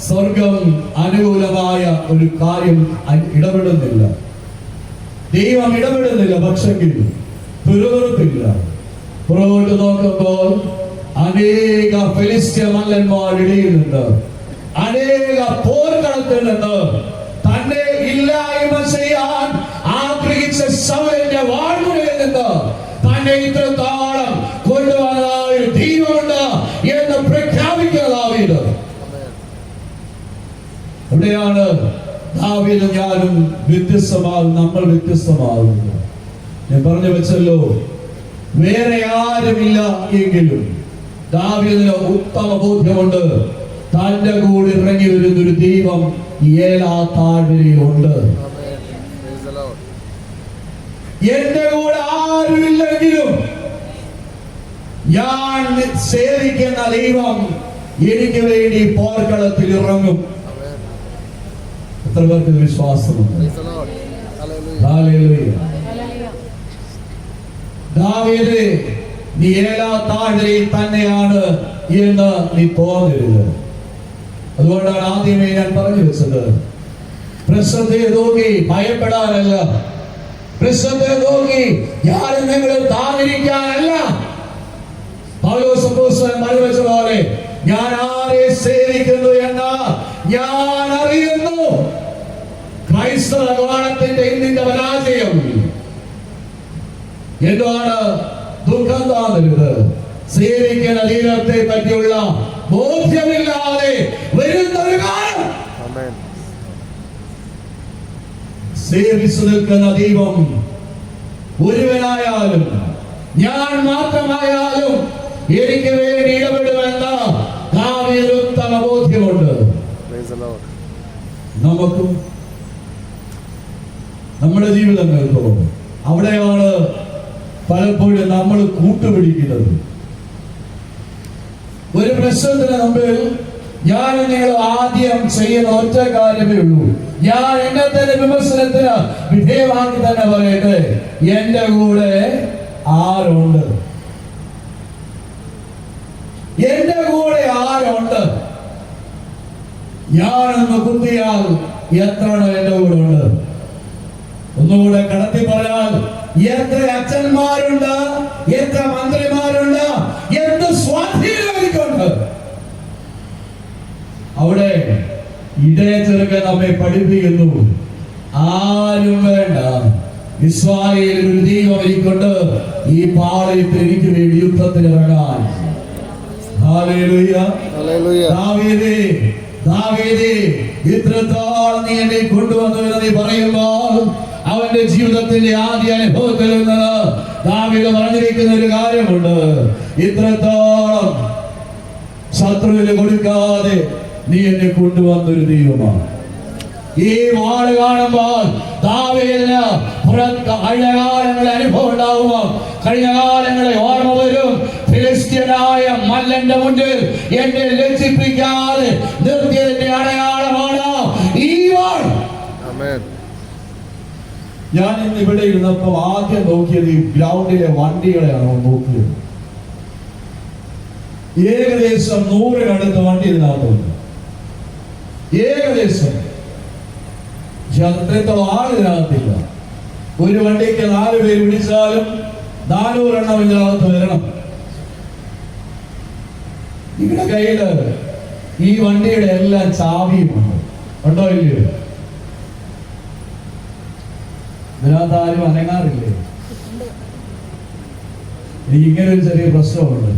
സ്വർഗം അനുകൂലമായ ഒരു കാര്യം ഇടപെടുന്നില്ല. ദൈവം ഇടപെടുന്നില്ല. പക്ഷെങ്കിൽ പിറുപിറുപ്പില്ല. പുറകോട്ട് നോക്കുമ്പോൾ അനേക ഫെലിസ്ത്യ മല്ലന്മാരിടയിൽ നിന്ന്, അനേക പോർക്കളത്തിൽ നിന്ന് തന്നെ ഇല്ലായ്മ ചെയ്യാൻ ആഗ്രഹിച്ച സൗലിന്റെ വാൾമുനയിൽ നിന്ന് തന്നെ ഇത്രത്തോളം കൊണ്ടുവന്നതായ ഒരു ദൈവമുണ്ട് എന്ന് പ്രഖ്യാപിക്കുന്നതാവില്ല. അവിടെയാണ് ദാവീദും ഞാനും വ്യത്യസ്തമാകും. നമ്മൾ വ്യത്യസ്തമാകുന്നു. ഞാൻ പറഞ്ഞു വെച്ചല്ലോ, വേറെ ആരുമില്ല എങ്കിലും ദാവീദിന് ഉത്തമ ബോധ്യമുണ്ട്. തന്റെ കൂടെ ഇറങ്ങി വരുന്നൊരു ദൈവം ഏലാ താഴ്വരയിലുണ്ട്. എന്റെ കൂടെ ആരുമില്ലെങ്കിലും ഞാൻ സേവിക്കുന്ന ദൈവം എനിക്ക് വേണ്ടി പോർക്കളത്തിൽ ഇറങ്ങും. എത്ര പേർക്ക് വിശ്വാസമുണ്ട്? ദാവീദ്, നീ ഏലാ താഴ്വരയിൽ തന്നെയാണ് എന്ന് നീ തോന്നരുത്. അതുകൊണ്ടാണ് ആദ്യമേ ഞാൻ പറഞ്ഞു വെച്ചത്, പ്രശ്നത്തെ നോക്കി ഭയപ്പെടാനല്ല, പ്രശ്നത്തെ നോക്കി ഞാനും നിങ്ങളും താന്നിരിക്കാനല്ല. പൗലോസ് അപ്പോസ്തലൻ പറഞ്ഞു വെച്ച പോലെ, ഞാൻ ആരെ സേവിക്കുന്നു എന്ന് ഞാൻ അറിയുന്നു. ക്രൈസ്തവ ഗോളത്തിന്റെ ഇന്നിന്റെ പരാജയം എന്താണ്? ദുഃഖം തോന്നരുത്. സേവിക്കുന്ന ദൈവത്തെ പറ്റിയുള്ള ബോധ്യമില്ലാതെ വരുന്ന ഒരു കാലം. സേവിച്ചു നിൽക്കുന്ന ദൈവം ഒരുവനായാലും ഞാൻ മാത്രമായാലും എനിക്ക് വേണ്ടി ഇടപെടുമെന്ന ദാവീദിന് ഉത്തമ ബോധ്യമുണ്ട്. നമുക്കും നമ്മുടെ ജീവിതങ്ങൾക്കും അവിടെയാണ് പലപ്പോഴും നമ്മൾ കൂട്ടുപിടിക്കുന്നത്. ഒരു പ്രശ്നത്തിന് മുമ്പിൽ ഞാൻ നിങ്ങൾ ആദ്യം ചെയ്യുന്ന ഒറ്റ കാര്യമേ ഉള്ളൂ. ഞാൻ എന്നെ തന്നെ വിമർശനത്തിന് വിധേയമാക്കി തന്നെ പറയട്ടെ, എന്റെ കൂടെ ആരുണ്ട്? എന്റെ കൂടെ ആരുണ്ട്? ഞാനൊന്ന് കുത്തിയാൽ എത്ര എന്റെ കൂടെ ഉണ്ട്? ഒന്നുകൂടെ കടത്തി പറഞ്ഞാൽ, എത്ര അച്ഛന്മാരുണ്ട്, എത്ര മന്ത്രിമാരുണ്ട്, എന്ത് സ്വാധീനം എനിക്കുണ്ട്? അവിടെ ഇടയ ചെറുക്കൻ നമ്മെ പഠിപ്പിക്കുന്നു, ആരും വേണ്ട, ഇസ്രായേലിൽ ഒരു ദൈവം എനിക്കുണ്ട്, ഈ പാളയത്തിൽ എനിക്ക് വേണ്ടി യുദ്ധത്തിന് ഇറങ്ങാൻ. Hallelujah, hallelujah. ദാവീദേ, ദാവീദേ, ഇത്രത്തോളം നീ എന്നെ കൊണ്ടുവന്നു എന്ന് നീ പറയുമ്പോൾ അവന്റെ ജീവിതത്തിന്റെ ആദ്യ അനുഭവത്തിൽ നിന്ന് ദാവീദ് പറഞ്ഞിരിക്കുന്ന ഒരു കാര്യമുണ്ട്. ഇത്രത്തോളം ശത്രുവിന് കൊടുക്കാതെ നീ എന്നെ കൊണ്ടുവന്നൊരു ദൈവമാണ്. ഈ വാള് കാണുമ്പോൾ ദാവീദിന് കഴിഞ്ഞ കാലങ്ങളെ അനുഭവം ഉണ്ടാവുമോ? കഴിഞ്ഞ കാലങ്ങളെ ഓർമ്മ വരും. ഫിലിസ്ത്യനായ മല്ലന്റെ മുന്നിൽ എന്നെ ലജ്ജിപ്പിക്കാതെ നിർത്തിയതിന്റെ അടയാളമാണ് ഈ വാൾ. ഞാൻ ഇന്ന് ഇവിടെ ഇരുന്നപ്പോൾ ആദ്യം നോക്കിയത് ഈ ഗ്രൗണ്ടിലെ വണ്ടികളെയാണ് നോക്കിയത്. ഏകദേശം 100-നടുത്ത് വണ്ടി ഇതിനകത്തുണ്ട്. ഏകദേശം. പക്ഷെ അത്രത്തോളം ആളിതിനകത്തില്ല. ഒരു വണ്ടിക്ക് 4 പേര് വിളിച്ചാലും 400 എണ്ണം ഇതിനകത്ത് വരണം. നിങ്ങളുടെ കയ്യില് ഈ വണ്ടിയുടെ എല്ലാം ചാവിയുമുണ്ട്, ഉണ്ടോ ഇല്ലയോ? ഇതിനകത്ത് ആരും അനങ്ങാറില്ലേ? എനിക്ക് ഇങ്ങനെ ഒരു ചെറിയ പ്രശ്നമുണ്ട്.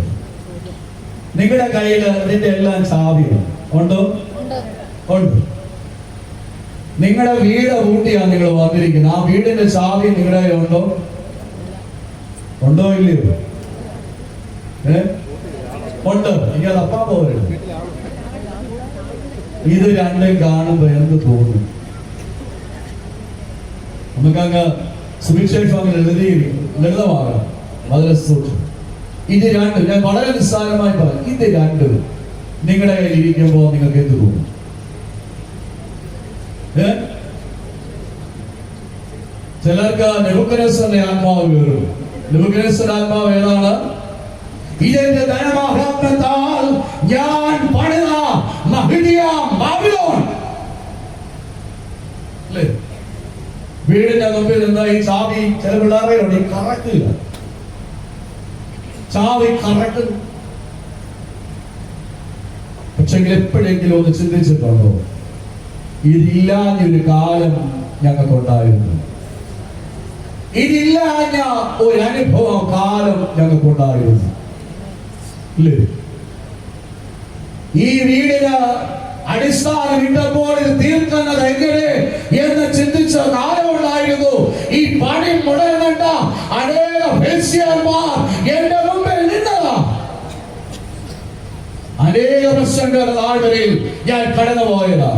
നിങ്ങളുടെ കയ്യില് ഇതിന്റെ എല്ലാം ചാവിയുണ്ട്, ഉണ്ടോ? ഉണ്ട്. നിങ്ങളുടെ വീട് പൂട്ടിയാണ് നിങ്ങൾ വന്നിരിക്കുന്നത്. ആ വീടിന്റെ ചാവി നിങ്ങളുടെ കയ്യിലുണ്ടോ? ഉണ്ടോ ഇല്ലയോ? ഉണ്ട്. എനിക്ക് അത് അപ്പാ പോകരുത്. ഇത് രണ്ടും കാണുമ്പോ എന്ത് തോന്നും? നമുക്കങ്ങ് സുവിശേഷം അങ്ങനെ ലളിതമാകാം, വളരെ സൂക്ഷ്മം. ഇത് രണ്ടും ഞാൻ വളരെ നിസ്സാരമായി പറഞ്ഞു. ഇത് രണ്ടും നിങ്ങളുടെ കയ്യിൽ ഇരിക്കുമ്പോ നിങ്ങൾക്ക് എന്ത് തോന്നും? ചിലർക്ക് നെബൂഖദ്നേസറിന്റെ ആത്മാവ് കയറും. നെബൂഖദ്നേസറിന്റെ ആത്മാവ് ഏതാണ്? ഇതെന്റെ ധനമാഹാത്മ്യത്താൽ ഞാൻ പണിത മഹനീയ വീടിന്റെ മുമ്പിൽ നിന്ന് ഈ ചാവി ചില പിള്ളേരുടെ കറക്കില്ല, ചാവി കറക്കുന്നു. പക്ഷെ എപ്പോഴെങ്കിലും ഒന്ന് ചിന്തിച്ചിട്ടുണ്ടോ, ഇതില്ലാഞ്ഞൊരു കാലം ഞങ്ങൾക്കുണ്ടായിരുന്നു, ഇതില്ലാഞ്ഞ ഒരു അനുഭവം കാലം ഞങ്ങൾക്കുണ്ടായിരുന്നു ഇല്ലേ? ഈ വീടിന് അടിസ്ഥാനം ഇട്ടപ്പോൾ ഇത് തീർക്കുന്നത് എങ്ങനെ എന്ന് ചിന്തിച്ച കാലമുണ്ടായിരുന്നു. ഈ പണി മുടങ്ങേണ്ട അനേക ഫെലിസ്ത്യന്മാർ എന്റെ മുമ്പിൽ നിന്നതാ. അനേക പ്രശ്നങ്ങളുടെ താഴ്വരയിൽ ഞാൻ കടന്നുപോയതാ.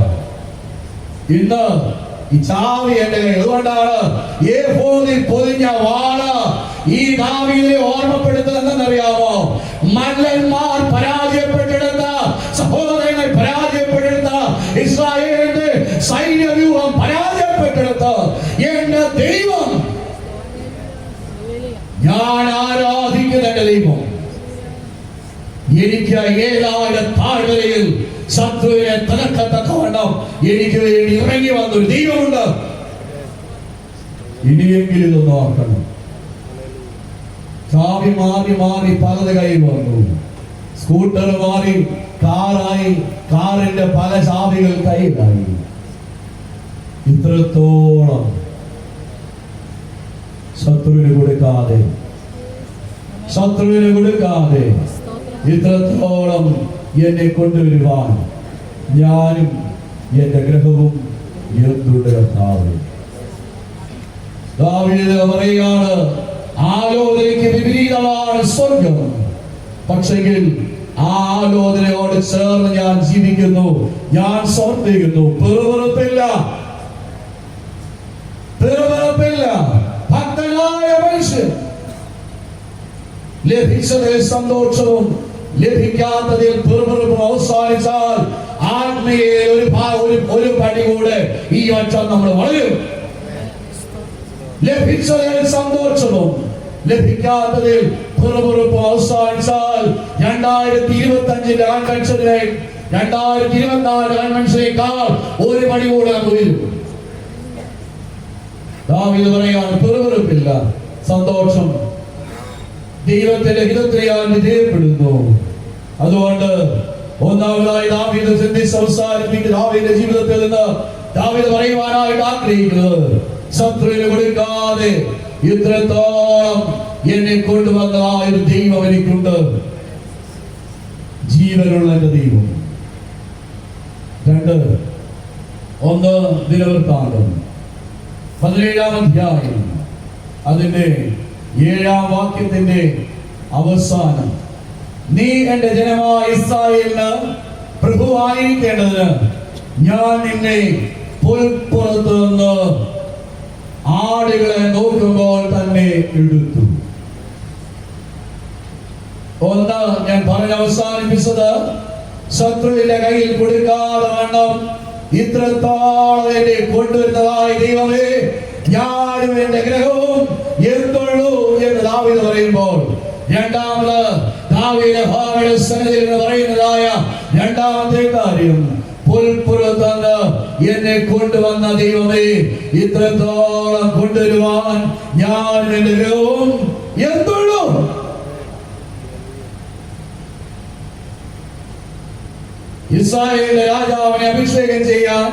ഇന്ന് ഈ ചാവി എന്റെ കയ്യിൽ. അതുകൊണ്ടാണ് ഏഫോദിൽ പൊതിഞ്ഞ വാള് ഈ ദാവീദിനെ ഓർമ്മപ്പെടുത്തുന്നതെന്നറിയാമോ? മല്ലന്മാർ പരാജയപ്പെട്ടെടുത്ത, സഹോദരങ്ങൾ പരാജയപ്പെട്ടെടുത്ത, ഇസ്രായേലിന്റെ സൈന്യവ്യൂഹം പരാജയപ്പെട്ടെടുത്ത എന്റെ ദൈവം, ഞാൻ ആരാധിക്കുന്ന എന്റെ ദൈവം എനിക്ക് ഏതായ താഴ്വരയിൽ ശത്രുവിനെ തകർക്കത്തക്കവണ്ണം എനിക്ക് വേണ്ടി ഇറങ്ങി വന്നൊരു ദൈവമുണ്ട്. ഇനിയെങ്കിലും ഇതൊന്നും ഓർക്കണം. ചാവി മാറി മാറി പലത് കയ്യിൽ വന്നു. സ്കൂട്ടർ മാറി കാറായി, കാറിന്റെ പല ചാവികൾ കയ്യിലായി. ഇത്രത്തോളം ശത്രുവിന് കൊടുക്കാതെ, ശത്രുവിന് കൊടുക്കാതെ ഇത്രത്തോളം എന്നെ കൊണ്ടുവരുവാൻ ഞാനും എന്റെ ഗ്രഹവും എന്തുണ്ട് കർത്താവേ. ദാവീദ് പറയുകയാണ്, ആലോചനയ്ക്ക് വിപരീതമാണ് സ്വർഗം, പക്ഷെങ്കിൽ ആ ആലോചനയോട് ചേർന്ന് ഞാൻ ജീവിക്കുന്നു, ഞാൻ സമർപ്പിക്കുന്നു. പിറുപിറുപ്പില്ല, പിറുപിറുപ്പില്ല. ഭക്തനായ മനുഷ്യൻ ലഭിച്ചതിൽ സന്തോഷവും ലഭിക്കാത്തതിൽ പിറുപിറുപ്പും അവസാനിച്ചാൽ ആത്മീയയിൽ ഒരു പടി കൂടെ ഈ വർഷം നമ്മൾ വളരും. ലഭിച്ചതിൽ സന്തോഷവും ലഭിക്കാത്തതിൽ പിറുപിറുപ്പും അവസാനിച്ചാൽ 2025 കൺവെൻഷനെ 2024 കൺവെൻഷനേക്കാൾ ഒരു പടി കൂടെ നമ്മൾ വരും. ദാവീദ് പറയാണ്, പിറുപിറുപ്പില്ല, സന്തോഷം. ദൈവത്തിന്റെ ഹിതത്തിൽ ഞാൻ വിധേയപ്പെടുന്നു. അതുകൊണ്ട് ഒന്നാമതായി ദാവീദ് ചിന്തിച്ച് അവസാനിപ്പിക്കുന്ന ദാവീദിന്റെ ജീവിതത്തിൽ നിന്ന് ദാവീദ് പറയുവാനായിട്ട് ആഗ്രഹിക്കുന്നത്, ശത്രുവിന് കൊടുക്കാതെ ഇത്രത്തോളം എന്നെ കൊണ്ടുവന്ന ആ ഒരു ദൈവം എനിക്കുണ്ട്, ജീവനുള്ള എന്റെ ദൈവം. 2 ദിനവൃത്താന്തം 17-ാം അധ്യായം അതിന്റെ 7-ാം വാക്യത്തിന്റെ അവസാനം, നീ എന്റെ ജനമായ ഇസ്രായേലിന് പ്രഭുവായിരിക്കേണ്ടതിന് ഞാൻ നിന്നെ പുൽപ്പുറത്ത് നിന്ന് ആടുകളെ നോക്കുമ്പോൾ തന്നെ എടുത്തു. ഞാൻ പറഞ്ഞ് അവസാനിപ്പിച്ചത്, ശത്രുവിന്റെ കയ്യിൽ കൊടുക്കാതെ വണ്ണം ഇത്രത്തോളം എന്നെ കൊണ്ടുവരുന്നതായ ദൈവമേ, ഞാനും എന്റെ ഗ്രഹവും എന്തുള്ളൂ എന്ന് ദാവീദ് പറയുമ്പോൾ, രണ്ടാമത് ദാവീദ് യഹോവയുടെ സന്നിധിയിൽ എന്ന് പറയുന്നതായ രണ്ടാമത്തെ കാര്യം, പുൽപ്പുറത്ത് എന്നെ കൊണ്ടുവന്ന ദൈവമേ, ഇത്രത്തോളം കൊണ്ടുവരുവാൻ ഞാൻ എന്റെ ഗ്രഹവും എന്തുള്ളൂ. ഇസ്രായേലിലെ രാജാവിനെ അഭിഷേകം ചെയ്യാൻ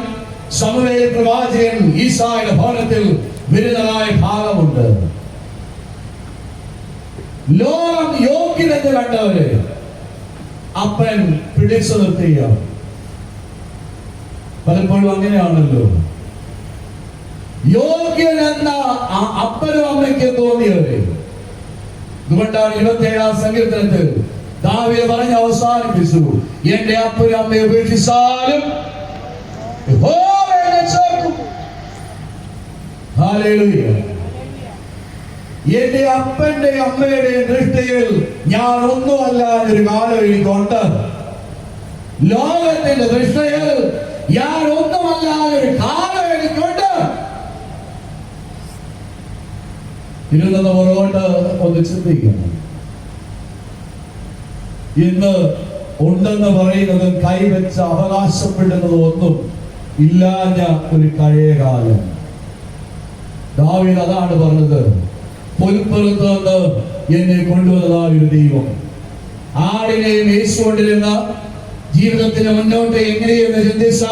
ശമൂവേൽ പ്രവാചകൻ ഈശായുടെ ഭവനത്തിൽ വരുന്നതായ ഭാഗമുണ്ട്. ലോകം യോഗ്യനെന്ന് കണ്ടവര് അപ്പൻ പിടിച്ചു നിർത്തിയ, പലപ്പോഴും അങ്ങനെയാണല്ലോ. യോഗ്യനെന്ന അപ്പനും അമ്മയ്ക്ക് തോന്നിയവര്. അതുകൊണ്ടാണ് 27-ാം സങ്കീർത്തനത്തിൽ ദാവീദ് പറഞ്ഞ് അവസാനിപ്പിച്ചു, എന്റെ അപ്പനും അമ്മയെ ഉപേക്ഷിച്ചാലും യഹോവയെ ചേർക്കും. ഹല്ലേലൂയ. എന്റെ അപ്പന്റെ അമ്മയുടെ ദൃഷ്ടിയിൽ ഞാൻ ഒന്നുമല്ല എന്നൊരു കാലം എനിക്കുണ്ട്. ലോകത്തിന്റെ ദൃഷ്ടിയിൽ ഞാൻ ഒന്നുമല്ല എന്നൊരു കാലം എനിക്കുണ്ട്. ഇരുന്നത് പുറകോട്ട് ഒന്ന് ചിന്തിക്കണം. ഇന്ന് ഉണ്ടെന്ന് പറയുന്നതും കൈവച്ച് അവകാശപ്പെടുന്നതും ഒന്നും ഇല്ലാഞ്ഞ ഒരു പഴയ കാലം. ദാവീദ് അതാണ് പറഞ്ഞത്, പുൽപ്പുറത്ത് നിന്ന് എന്നെ കൊണ്ടുവന്നതായ ഒരു ദൈവം. ആടിനെ മേയിച്ചുകൊണ്ടിരുന്ന ജീവിതത്തിന് മുന്നോട്ട് എങ്ങനെയെന്ന് ചിന്തിച്ച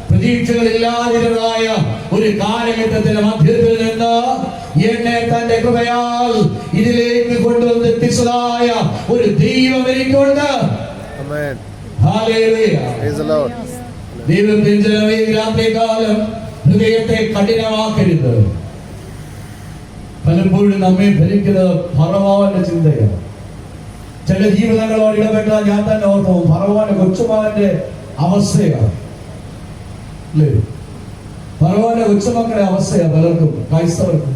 പ്രതീക്ഷകളില്ലാതിരുന്നതായ ഒരു കാലഘട്ടത്തിന്റെ മധ്യത്തിൽ നിന്ന് എന്നെ തന്റെ കൃപയാൽ ഇതിലേക്ക് കൊണ്ടുവന്നെത്തിച്ചതായ ഒരു ദൈവം എനിക്കുണ്ട്. ദൈവത്തിൻ ജനമേ, രാത്രികാലം ഹൃദയത്തെ കഠിനമാക്കരുത്. പലപ്പോഴും നമ്മെ ഭരിക്കുന്നത് ഫറവോന്റെ ചിന്തയാണ്. ചില ജീവിതങ്ങളോട് ഇടപെട്ടാൽ ഞാൻ തന്നെ ഓർക്കും, ഫറവോന്റെ കൊച്ചുമകന്റെ അവസ്ഥയാണ് അല്ലേ? ഫറവോന്റെ കൊച്ചുമക്കളുടെ അവസ്ഥയാണ് പലർക്കും, ക്രൈസ്തവർക്കും.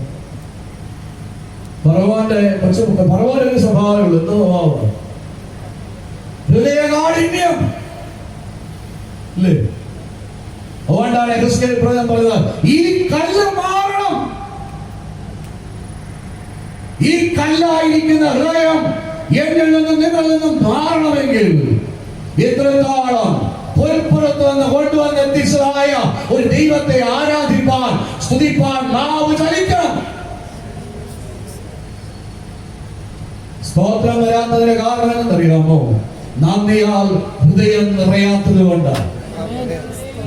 ഫറവോന്റെ ഒരു സ്വഭാവമുള്ളൂ, എന്തോ സ്വഭാവമാണ്, ഹൃദയകാഠിന്യം അല്ലേ? അതുകൊണ്ടാണ് ക്രിസ്ത്യൻ പ്രവചനം പറയുന്നത്, ഈ കല്ല് മാറണം. ഈ കല്ലായിരിക്കുന്ന ഹൃദയം എന്നിൽ നിന്നും നിങ്ങളിൽ നിന്നും മാറണമെങ്കിൽ എത്രത്തോളം പുൽപ്പുറത്ത് നിന്ന് കൊണ്ടുവന്നെത്തിച്ചതായ ഒരു ദൈവത്തെ ആരാധിപ്പാൻ, സ്തുതിപ്പാൻ നാവ് ചലിക്കണം. സ്തോത്രം വരാത്തതിന്റെ കാരണം എന്നറിയാമോ? നന്ദിയാൽ ഹൃദയം നിറയാത്തത് കൊണ്ടാണ്.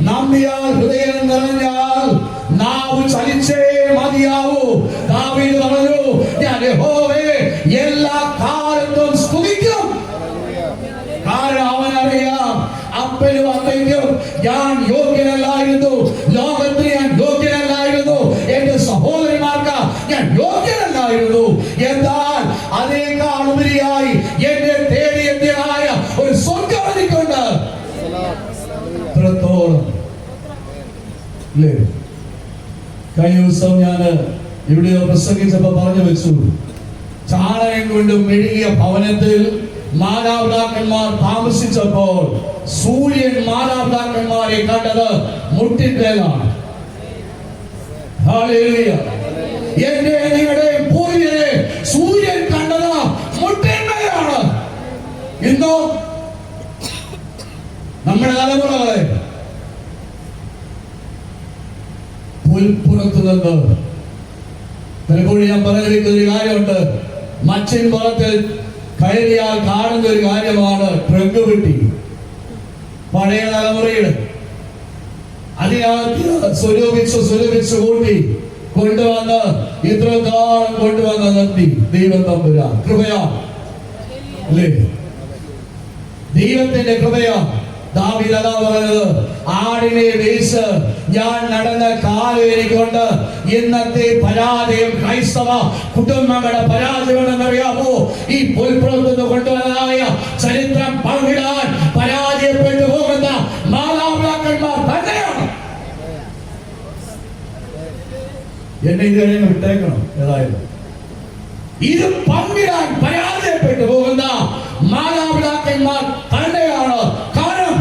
നന്ദിയാൽ ഹൃദയം നിറഞ്ഞാൽ നാവ് ചലിച്ചേ മതിയാവൂ. ദാവീദ് പറഞ്ഞു, ഞാൻ യഹോവയെ എല്ലാ കാലത്തും സ്തുതിക്കും. കാരണം അവനറിയാം, അപ്പനും അമ്മയ്ക്കും ഞാൻ യോഗ്യനല്ലായിരുന്നു, ലോകത്തിന് ഞാൻ യോഗ്യനല്ലായിരുന്നു, എന്റെ സഹോദരന്മാർക്ക് ഞാൻ യോഗ്യനല്ലായിരുന്നു. എന്നാൽ അതിനേക്കാൾ ഉപരിയായി എന്നെ തേടിയെത്തിയതായ ഒരു സ്വർഗ്ഗം എനിക്കുണ്ട്. കഴിഞ്ഞ ദിവസം ഞാൻ എവിടെയോ പ്രസംഗിച്ചപ്പോ പറഞ്ഞു വെച്ചു, ചാണകം കൊണ്ട് മെഴുകിയ ഭവനത്തിൽ മാതാപിതാക്കന്മാർ താമസിച്ചപ്പോൾ സൂര്യൻ മാതാപിതാക്കന്മാരെ കണ്ടത് മുട്ടിന്മേലാണ്. എന്റെ നിങ്ങളുടെ പൂർവ്വരെ സൂര്യൻ കണ്ടത് മുട്ടിന്മേലാണ്. ഇന്നോ നമ്മുടെ തലമുറകളെ പുൽപ്പുറത്ത് നിന്ന്, പലപ്പോഴും ഞാൻ പറഞ്ഞു വെക്കുന്ന ഒരു കാര്യമുണ്ട്, മച്ചിൻ പുറത്തിൽ കയറിയാൽ കാണുന്ന ഒരു കാര്യമാണ് ട്രങ്ക് പെട്ടി. പഴയ തലമുറയുടെ അതിനകത്ത് സ്വരൂപിച്ച് കൂട്ടി കൊണ്ടുവന്ന് ഇത്രകാലം കൊണ്ടുവന്ന നന്ദി ദൈവം തമ്പുരാൻ കൃപയാ അല്ലേ? ദൈവത്തിന്റെ കൃപയാ. ദാവീദ് അതാ പറഞ്ഞത്, ആടിനെ മേയിച്ച് ഞാൻ നടന്ന കാലം എനിക്കുണ്ട്. ഇന്നത്തെ പരാജയം ക്രൈസ്തവ കുടുംബങ്ങളുടെ പരാജയമാണെന്നറിയാമോ? ഈ പുൽപ്പുറത്ത് നിന്ന് കൊണ്ടുവന്നതായ ചരിത്രം പങ്കിടാൻ പരാജയപ്പെട്ടു പോകുന്ന മാതാപിതാക്കന്മാർ തന്നെയാണ്. എന്നെ ഇതുവരെ വിട്ടേക്കണം. ഏതായാലും ഇത് പങ്കിടാൻ പരാജയപ്പെട്ടു പോകുന്ന മാതാപിതാക്കന്മാർ തന്നെയാണ്. കാരണം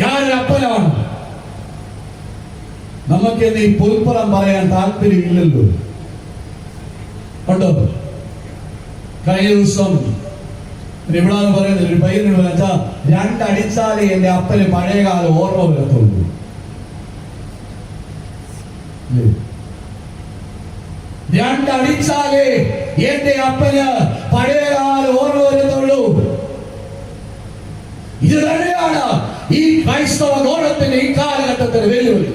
ഞാനൊരു അപ്പനാണ്. നമുക്ക് ഈ പുൽപ്പുറം പറയാൻ താല്പര്യമില്ലല്ലോ. ഉണ്ടോ? കഴിഞ്ഞ ദിവസം ഇവിടെ പറയുന്നത് ഒരു പയ്യനോട് വെച്ചാൽ രണ്ടടിച്ചാലേ എന്റെ അപ്പന് പഴയകാല ഓർമ്മ വരത്തുള്ളൂ. രണ്ടടിച്ചാലേ എന്റെ അപ്പന് പഴയകാല ഓർമ്മ വരുന്നുള്ളൂ. ഇത് തന്നെയാണ് ഈ ക്രൈസ്തവ ഗോളത്തിന്റെ ഈ കാലഘട്ടത്തിന് വെല്ലുവിളി.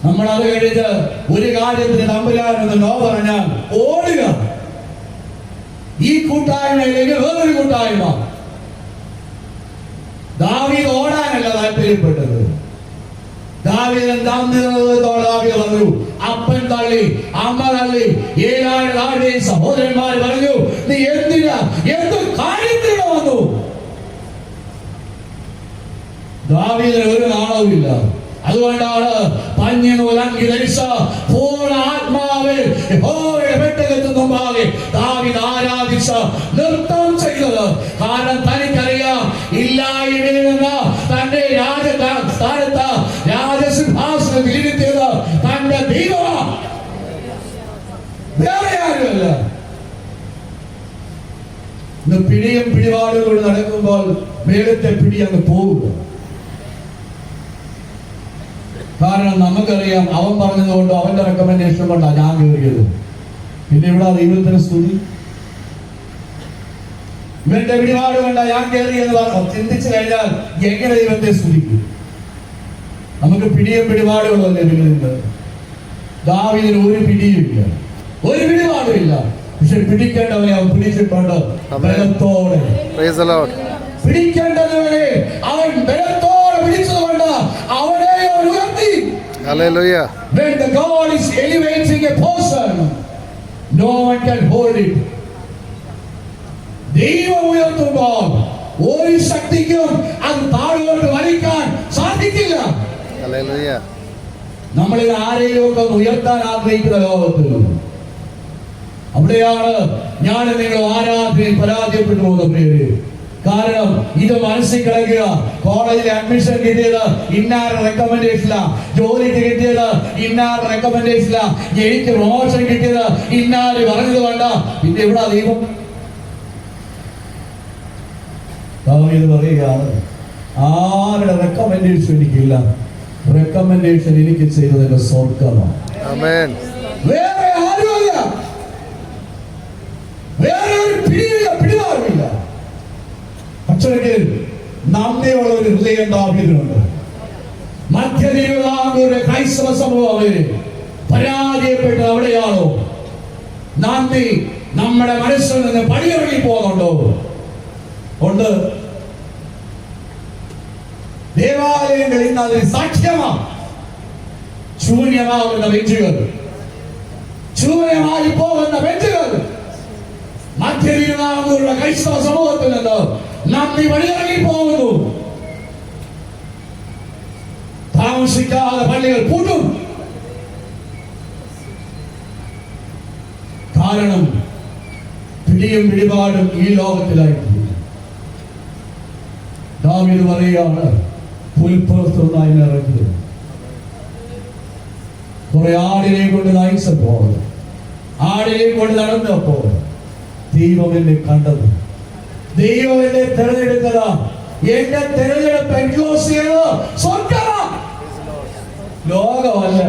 നമ്മൾ അത് കഴിഞ്ഞ് ഒരു കാര്യത്തിന് തമ്പുരാനെന്ന് നോ പറഞ്ഞാൽ ഓടുക. ഈ കൂട്ടായ്മയിലേക്ക് വേറൊരു കൂട്ടായ്മ. ദാവീദ് ഓടാനല്ല താല്പര്യപ്പെട്ടത്. ദാവീദ് പറഞ്ഞു, അപ്പൻ തള്ളി, അമ്മ തള്ളി, 7,000 സഹോദരന്മാർ പറഞ്ഞു, നീ എന്തിനാ എന്ത് കാര്യത്തിന് വന്നു? ദാവീദിന് ഒരു നാണവുമില്ല. അതുകൊണ്ടാണ് പഞ്ഞിനൂലങ്കി ധരിച്ച പൂർണ്ണ ആത്മാവിൽ യഹോവയുടെ പെട്ടകത്തിന് മുമ്പാകെ ദാവീദ് ആരാധിച്ച നൃത്തം ചെയ്തത്. കാരണം തനിക്കറിയാം, ഇല്ലായ്മയിൽ നിന്ന് തന്റെ രാജസ്ഥാനത്ത് രാജസിംഹാസനത്തിൽ ഇരുത്തിയത് തന്റെ ദൈവമാണ്, വേറെ ആരുമല്ല. ഇന്ന് പിടിയും പിടിപാടുകളോട് നടക്കുമ്പോൾ മേലത്തെ പിടി അങ്ങ് പോകുക. കാരണം നമുക്കറിയാം അവൻ പറഞ്ഞതുകൊണ്ടോ അവന്റെ റെക്കമെൻഡേഷൻ കൊണ്ടാണ് ഞാൻ കയറിയത്. പിന്നെ ഇവിടെ ദൈവത്തിന് സ്തുതി. ഇവന്റെ പിടിപാട് കൊണ്ടാ ഞാൻ കയറിയെന്ന് ചിന്തിച്ചു കഴിഞ്ഞാൽ എങ്ങനെ ദൈവത്തെ സ്തുതിക്കും? നമുക്ക് പിടിയും പിടിപാടുകളല്ലേ നിങ്ങളുണ്ട്. ദാവീദിന് ഒരു പിടിയുമില്ല, ഒരു പിടിപാടുമില്ല. പക്ഷെ പിടിക്കേണ്ടവനെ അവൻ പിടിച്ചിട്ടുണ്ട് ബലത്തോടെ. പിടിക്കേണ്ടവനെ അവൻ ബലത്തോടെ പിടിച്ചതുകൊണ്ട് അവനെ അവൻ ഉയർത്തി. When the God is elevating a person, no one can hold it. ദൈവം ഉയർത്തുമ്പോൾ ഒരു ശക്തിക്കും അത് താഴോട്ട് വലിക്കാൻ സാധിക്കില്ല. നമ്മളിൽ ആരെയും ഒക്കെ ഉയർത്താൻ ആഗ്രഹിക്കുന്ന ലോകത്തിൽ അവിടെയാണ് ഞാൻ നിങ്ങൾ ആരാധനയിൽ പരാജയപ്പെട്ടു പോകുന്ന പേര്. കാരണം ഇത് മനസ്സിൽ കിടക്കുക. കോളേജിൽ അഡ്മിഷൻ കിട്ടിയത് ഇന്നാർ റെക്കമെൻഡേഷനില, ജോലിക്ക് കിട്ടിയത് ഇന്നാർ റെക്കമെൻഡേഷനില, എനിക്ക് പ്രൊമോഷൻ കിട്ടിയത് ഇന്നാര് പറഞ്ഞത് വേണ്ട. പിന്നെ ഇവിടെ ദൈവം ഇത് പറയുകയാണ്, ആരുടെ റെക്കമെൻഡേഷൻ എനിക്കില്ല, റെക്കമെൻഡേഷൻ എനിക്ക് ചെയ്തത് എന്റെ സ്വർഗമാണ്. വേറെ ആരുമല്ല, വേറെ ഒരു പിടിപാടില്ല. പക്ഷേ നന്ദിയുള്ള ഒരു ഹൃദയം ദാവീദിനുണ്ട്. മധ്യ തിരുവിതാംകൂറിലെ ക്രൈസ്തവ സമൂഹം പരാജയപ്പെട്ടത് അവിടെയാണോ? നന്ദി നമ്മുടെ മനസ്സിൽ നിന്ന് പടിയിറങ്ങി പോകുന്നുണ്ടോ? ഉണ്ട്. ദേവാലയങ്ങളിൽ ഇന്ന് അതിന് സാക്ഷ്യമാണ്. ശൂന്യമാകുന്ന ബെഞ്ചുകൾ, ശൂന്യമായി പോകുന്ന ബെഞ്ചുകൾ മധ്യ തിരുവിതാംകൂറിലെ ക്രൈസ്തവ സമൂഹത്തിൽ നിന്ന് നന്ദി പടിയിറങ്ങി പോകുന്നു. താമസിക്കാതെ പള്ളികൾ പൂട്ടും. കാരണം പിടിയും പിടിപാടും ഈ ലോകത്തിലായിരിക്കും. ദാവീദ് പറയുകയാണ്, പുൽപ്പുറത്തുനിന്ന് ഇറങ്ങി കുറെ ആടിനെ കൊണ്ട് നയിച്ചപ്പോൾ, ആടിനെ കൊണ്ട് നടന്നപ്പോൾ ദൈവം എന്നെ കണ്ടത്, ദൈവം എന്നെ തെരഞ്ഞെടുത്തത്, എന്റെ തെരഞ്ഞെടുപ്പ് എൻഡോസ് ചെയ്തത് സ്വർഗ്ഗമാണ്, ലോകമല്ല.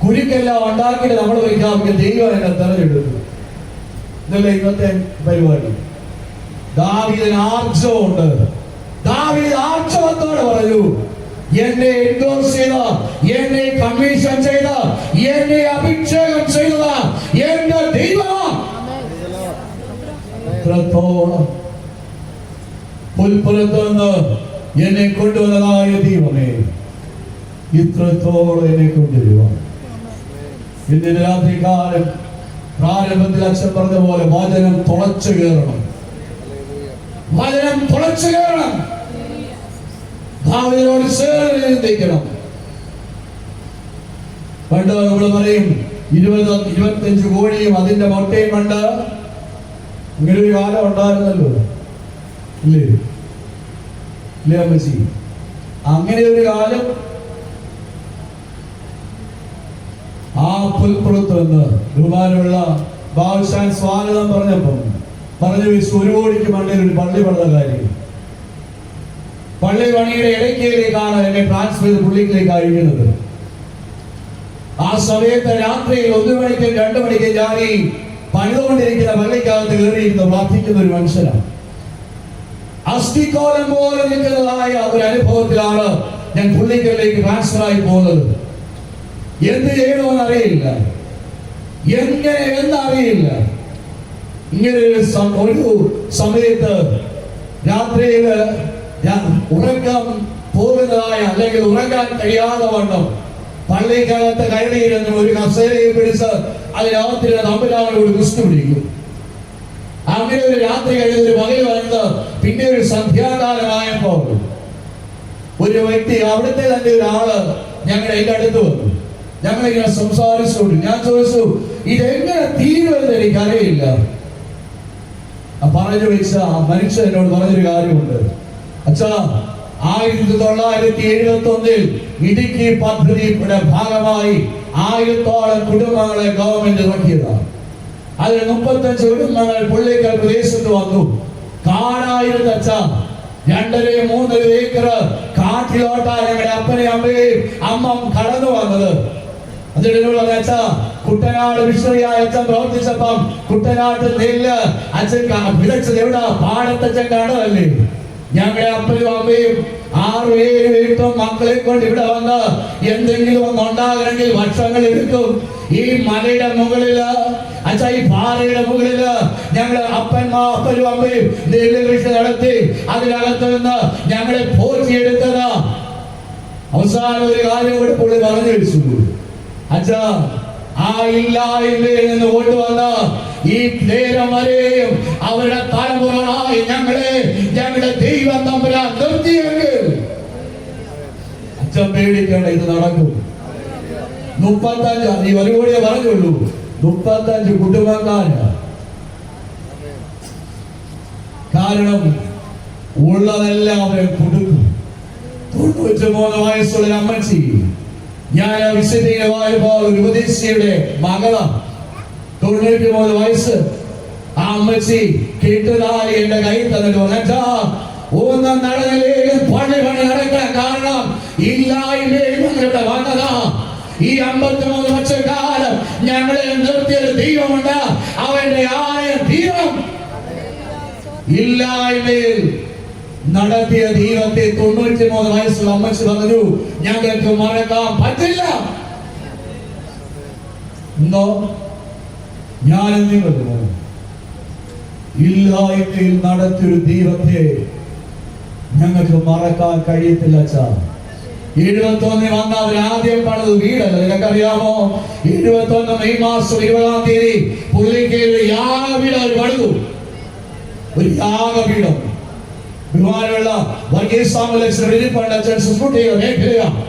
കുരുക്കെല്ലാം ഉണ്ടാക്കിയിട്ട് നമ്മൾ വിചാരിക്കും ദൈവം എന്നെ തെരഞ്ഞെടുത്തു. ഇതല്ലേ ഇന്നത്തെ പരിപാടി. ദാവീദിന് ആർജവമുണ്ട്. ദാവീദ് ആർജവത്തോടെ പറഞ്ഞു, എന്നെ എൻഡോസ് ചെയ്ത, എന്നെ കമ്മീഷൻ ചെയ്ത, എന്നെ അഭിഷേകം ചെയ്തത് എന്റെ ദൈവമാണ്. ഇത്രത്തോളം പുൽപ്പുറത്ത് നിന്ന് എന്നെ കൊണ്ടുവന്നതായ ദൈവമേ, ഇത്രത്തോളം എന്നെ കൊണ്ടുവരുക. ഇന്ന് രാത്രികാലം പ്രാരംഭത്തിൽ അച്ഛൻ പറഞ്ഞ പോലെ വചനം തുളച്ചു കയറണം, വചനം തുളച്ചു കയറണം, ഭാവിയോട് ചേർന്നിരിക്കണം. പണ്ട് നമ്മൾ പറയും 20-25 കോടിയും അതിന്റെ മുട്ടയും കണ്ട് ഇങ്ങനെ ഒരു കാലം ഉണ്ടായിരുന്നല്ലോ, ഇല്ലേ ഇല്ലേ അമ്മച്ചി? അങ്ങനെ ഒരു കാലം ആ പുൽപ്പുറത്ത് നിന്ന് ബഹുമാനമുള്ള ബാദുഷാൻ സ്വാഗതം പറഞ്ഞപ്പം പറഞ്ഞു, 1 കോടിക്ക് മണ്ടയിൽ ഒരു പള്ളി പണിത കാര്യം. പള്ളി പണിയുടെ ഇടയ്ക്കേക്കാണ് എന്നെ ട്രാൻസ്ഫർ ചെയ്ത് പുള്ളിയിലേക്ക് അഴിക്കുന്നത്. ആ സമയത്ത് രാത്രിയിൽ 1 മണിക്കും 2 മണിക്കും ഞാൻ ഈ പണിതുകൊണ്ടിരിക്കുന്ന പള്ളിക്കകത്ത് കയറിയിരുന്ന് പ്രാർത്ഥിക്കുന്ന ഒരു മനുഷ്യനാണ്. അസ്ഥിക്കോലം പോലെ നിൽക്കുന്നതായ ഒരു അനുഭവത്തിലാണ് ഞാൻ പുള്ളിക്കലേക്ക് ട്രാൻസ്ഫർ ആയി പോകുന്നത്. എന്ത് ചെയ്യണമെന്ന് അറിയില്ല, എങ്ങനെ എന്നറിയില്ല. ഇങ്ങനെ ഒരു സമയത്ത് രാത്രിയിൽ ഉറക്കം പോകുന്നതായ അല്ലെങ്കിൽ ഉറങ്ങാൻ കഴിയാതെ വണ്ണം പള്ളിക്കകത്ത് കയറിയിരുന്ന ഒരു കസേരയെ പിടിച്ച് അതിനകത്തിരുന്ന തമ്മിലാളോട് കുസ്തി പിടിക്കും. അങ്ങനെ ഒരു രാത്രി കഴിഞ്ഞ ഒരു പകൽ വന്ന് പിന്നെ ഒരു സന്ധ്യാകാലമായപ്പോൾ ഒരു വ്യക്തി, അവിടുത്തെ തന്നെ ഒരാള് ഞങ്ങളുടെ എന്റെ അടുത്ത് വന്നു. ഞങ്ങളിങ്ങനെ സംസാരിച്ചുകൊണ്ട് ഞാൻ ചോദിച്ചു, ഇതെങ്ങനെ തീരുമെന്ന് എനിക്കറിയില്ല. പറഞ്ഞു വെച്ച ആ മനുഷ്യൻ എന്നോട് പറഞ്ഞൊരു കാര്യമുണ്ട്. അച്ഛാ, 1971 ഇടുക്കി പദ്ധതിയുടെ ഭാഗമായി 1000ഓളം കുടുംബങ്ങളെ ഗവൺമെന്റ് ഇറക്കിയതാണ്. അതിൽ 35 കുടുംബങ്ങൾ പുള്ളിക്കൽ പ്രദേശത്ത് വന്നു. കാടായിരുന്നു അച്ഛാ, 2.5-3 ഏക്കർ നാട്ടിലോട്ടാണ് ഞങ്ങളുടെ അപ്പനെയും അമ്മയും അമ്മ കടന്നു വന്നത്. അതിനുള്ള അച്ഛാ കുട്ടനാട് മിഷണറിയായ അച്ഛൻ പ്രവർത്തിച്ചപ്പം കുട്ടനാട്ടിൽ നെല്ല് അച്ഛൻ വിതച്ചത് എവിടെ? പാടത്തച്ഛൻ കാണുമല്ലേ. ഞങ്ങളുടെ അപ്പനും അമ്മയും 6-7 വീട്ടും മക്കളെ കൊണ്ട് ഇവിടെ വന്ന് എന്തെങ്കിലും ഒന്ന് ഉണ്ടാകണമെങ്കിൽ വർഷങ്ങൾ എടുക്കും. ഈ മലയുടെ മുകളില് അച്ഛാ, ഈ പാറയുടെ മുകളില് ഞങ്ങള് അപ്പനും അമ്മയും നെല്ല് കൃഷി നടത്തി അതിനകത്ത് നിന്ന് ഞങ്ങളെ പോറ്റിയെടുത്തത്. അവസാനം ഒരു കാര്യം കൂടെ പുള്ളി പറഞ്ഞു വെച്ചു. അച്ഛാ, ആ ഇല്ലായ്മയിൽ നിന്ന് കൊണ്ടുവന്ന ഈ നേരം വരെയും അവരുടെ തലമുറകളായി ഞങ്ങളുടെ ദൈവം തമ്പുരാൻ നിർത്തിയെങ്കിൽ അച്ഛൻ പേടിക്കേണ്ട, ഇത് നടക്കും. 35 നീ ഒരു കൂടിയേ പറഞ്ഞുള്ളൂ, 35 കുടുംബക്കാര്. കാരണം ഉള്ളതെല്ലാം അവരെ കൊടുക്കും. 93 വയസ്സുള്ള അമ്മച്ചി, ഞാൻ വിശുദ്ധീയമായ ഒരു ഉപദേശിയുടെ മകളാണ്. 93 വയസ്സ്. ആ അമ്മച്ചി കേട്ടതായി എന്റെ കയ്യിൽ തന്നിട്ട് വന്നാ ഒന്നും നടന്നില്ലേലും പണി നടക്കാൻ കാരണം ഇല്ലായ്മയും ഞങ്ങളുടെ വന്നതാ. ഈ 53 വർഷക്കാലം ഞങ്ങളെ നിർത്തിയൊരു ദൈവമുണ്ട്. അവന്റെ തീരം ഇല്ലായ്മയിൽ നടത്തിയ ദൈവത്തെ 93 വയസ്സുള്ള അമ്മച്ചി പറഞ്ഞു ഞങ്ങൾക്ക് മറക്കാൻ പറ്റില്ല. എന്തോ ഞാനും നിങ്ങളും ഇല്ലായ്മയിൽ നടത്തിയൊരു ദൈവത്തെ ഞങ്ങൾക്ക് മറക്കാൻ കഴിയത്തില്ല. അച്ഛാ, 71 വന്ന അവർ ആദ്യം പണിത് വീടല്ല. നിനക്കറിയാമോ? 71 മെയ് മാസം 20-ാം തീയതി പുള്ളിക്ക് ഒരു യാഗപീഠം അവർ പണിതു. ഒരു യാഗപീഠം ബഹുമാനമുള്ള മേഖലയാണ്.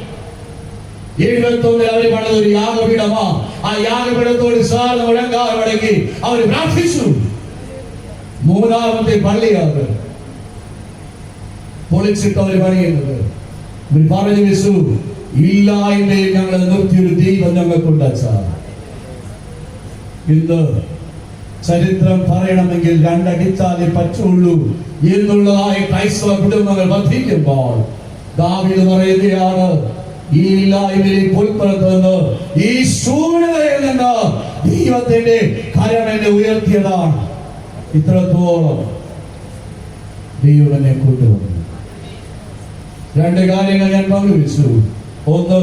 71 അവർ പണിത് ഒരു യാഗപീഠമാ. ആ യാഗപീഠത്തോട് സാറിന് മുഴങ്കാൽ മടങ്ങി അവർ പ്രാർത്ഥിച്ചു. 3ാമത്തെ പള്ളിയാണ് പൊളിച്ചിട്ട് അവർ പണിയുന്നത്. പറഞ്ഞു വെച്ചു ഇല്ലായ്മയിൽ ഞങ്ങൾ നിർത്തിയൊരു ദൈവം ഞങ്ങൾക്കുണ്ടാച്ച. ഇന്ന് ചരിത്രം പറയണമെങ്കിൽ 2 അടിച്ചാലേ പറ്റുള്ളൂ എന്നുള്ളതായ ക്രൈസ്തവ കുടുംബങ്ങൾ വർദ്ധിക്കുമ്പോൾ ദാവീദ് പറയുകയാണ്, ഈ ഇല്ലായ്മയിൽ പുൽപ്പുറത്ത് നിന്ന്, ഈ ശൂന്യതയിൽ നിന്ന് ദൈവത്തിന്റെ കരം എന്നെ ഉയർത്തിയതാണ്. ഇത്രത്തോളം ദൈവം എന്നെ കൊണ്ടുവന്നു. 2 കാര്യങ്ങൾ ഞാൻ പങ്കുവെച്ചു. ഒന്ന്,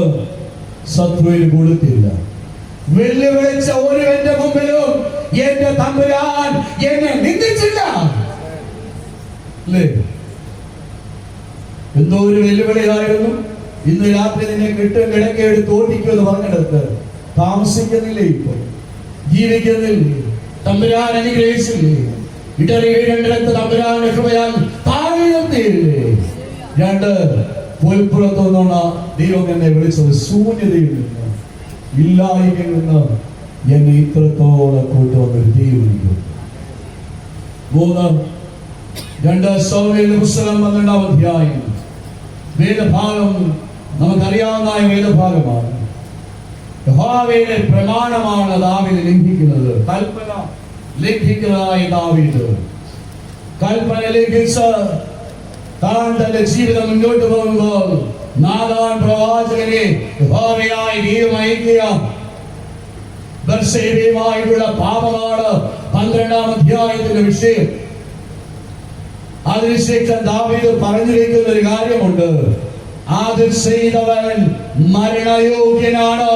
ശത്രുവിന് കൊടുത്തില്ല. വെല്ലുവിളിച്ച ഒരുവന്റെ മുമ്പിലും എന്റെ തമ്പുരാൻ എന്നെ നിന്ദിച്ചില്ല. അല്ലേ? എന്തോ ഒരു വെല്ലുവിളിയായിരുന്നു. ഇന്ന് രാത്രി നിന്നെ കിട്ടും കിടക്കെടുത്ത് ഓടിക്കുമെന്ന് പറഞ്ഞെടുത്ത് താമസിക്കുന്നില്ലേ? ഇപ്പോൾ ജീവിക്കുന്നില്ലേ? തമ്പുരാൻ അനുഗ്രഹിച്ചില്ലേ? ഇടറി വീഴേണ്ടിടത്ത് തമ്പുരാൻ കൃപയാൽ താഴ്ന്നില്ലേ? 2, പുൽപ്പുറത്തു നിന്നുള്ള ദൈവം എന്നെ വിളിച്ചത് ശൂന്യതയിൽ നിന്ന്, ഇല്ലായ്മയിൽ നിന്ന് എന്നെ ഇത്രത്തോളം കൊണ്ടുവന്നൊരു ദൈവം. 3, 2 ശമൂവേൽ പുസ്തകം 12-ാം അധ്യായം വേദഭാഗം നമുക്കറിയാവുന്ന വേദഭാഗമാണ്. യഹോവയുടെ പ്രമാണമാണ് ദാവീദ് ലംഘിക്കുന്നത്. കൽപ്പന ലംഘിക്കുന്നതായ ദാവീദ് കൽപ്പന ലംഘിച്ച് താൻ തന്റെ ജീവിതം മുന്നോട്ട് പോകുമ്പോൾ നാഥാൻ പ്രവാചകനെ യഹോവയായ ദൈവം അയക്കുക. ബത്ശേബയുമായിട്ടുള്ള പാപമാണ് 12-ാം അധ്യായത്തിന്റെ വിഷയം. അതിനുശേഷം ദാവീദ് പറഞ്ഞിരിക്കുന്ന ഒരു കാര്യമുണ്ട്. അത് ചെയ്തവൻ മരണയോഗ്യനാണ്.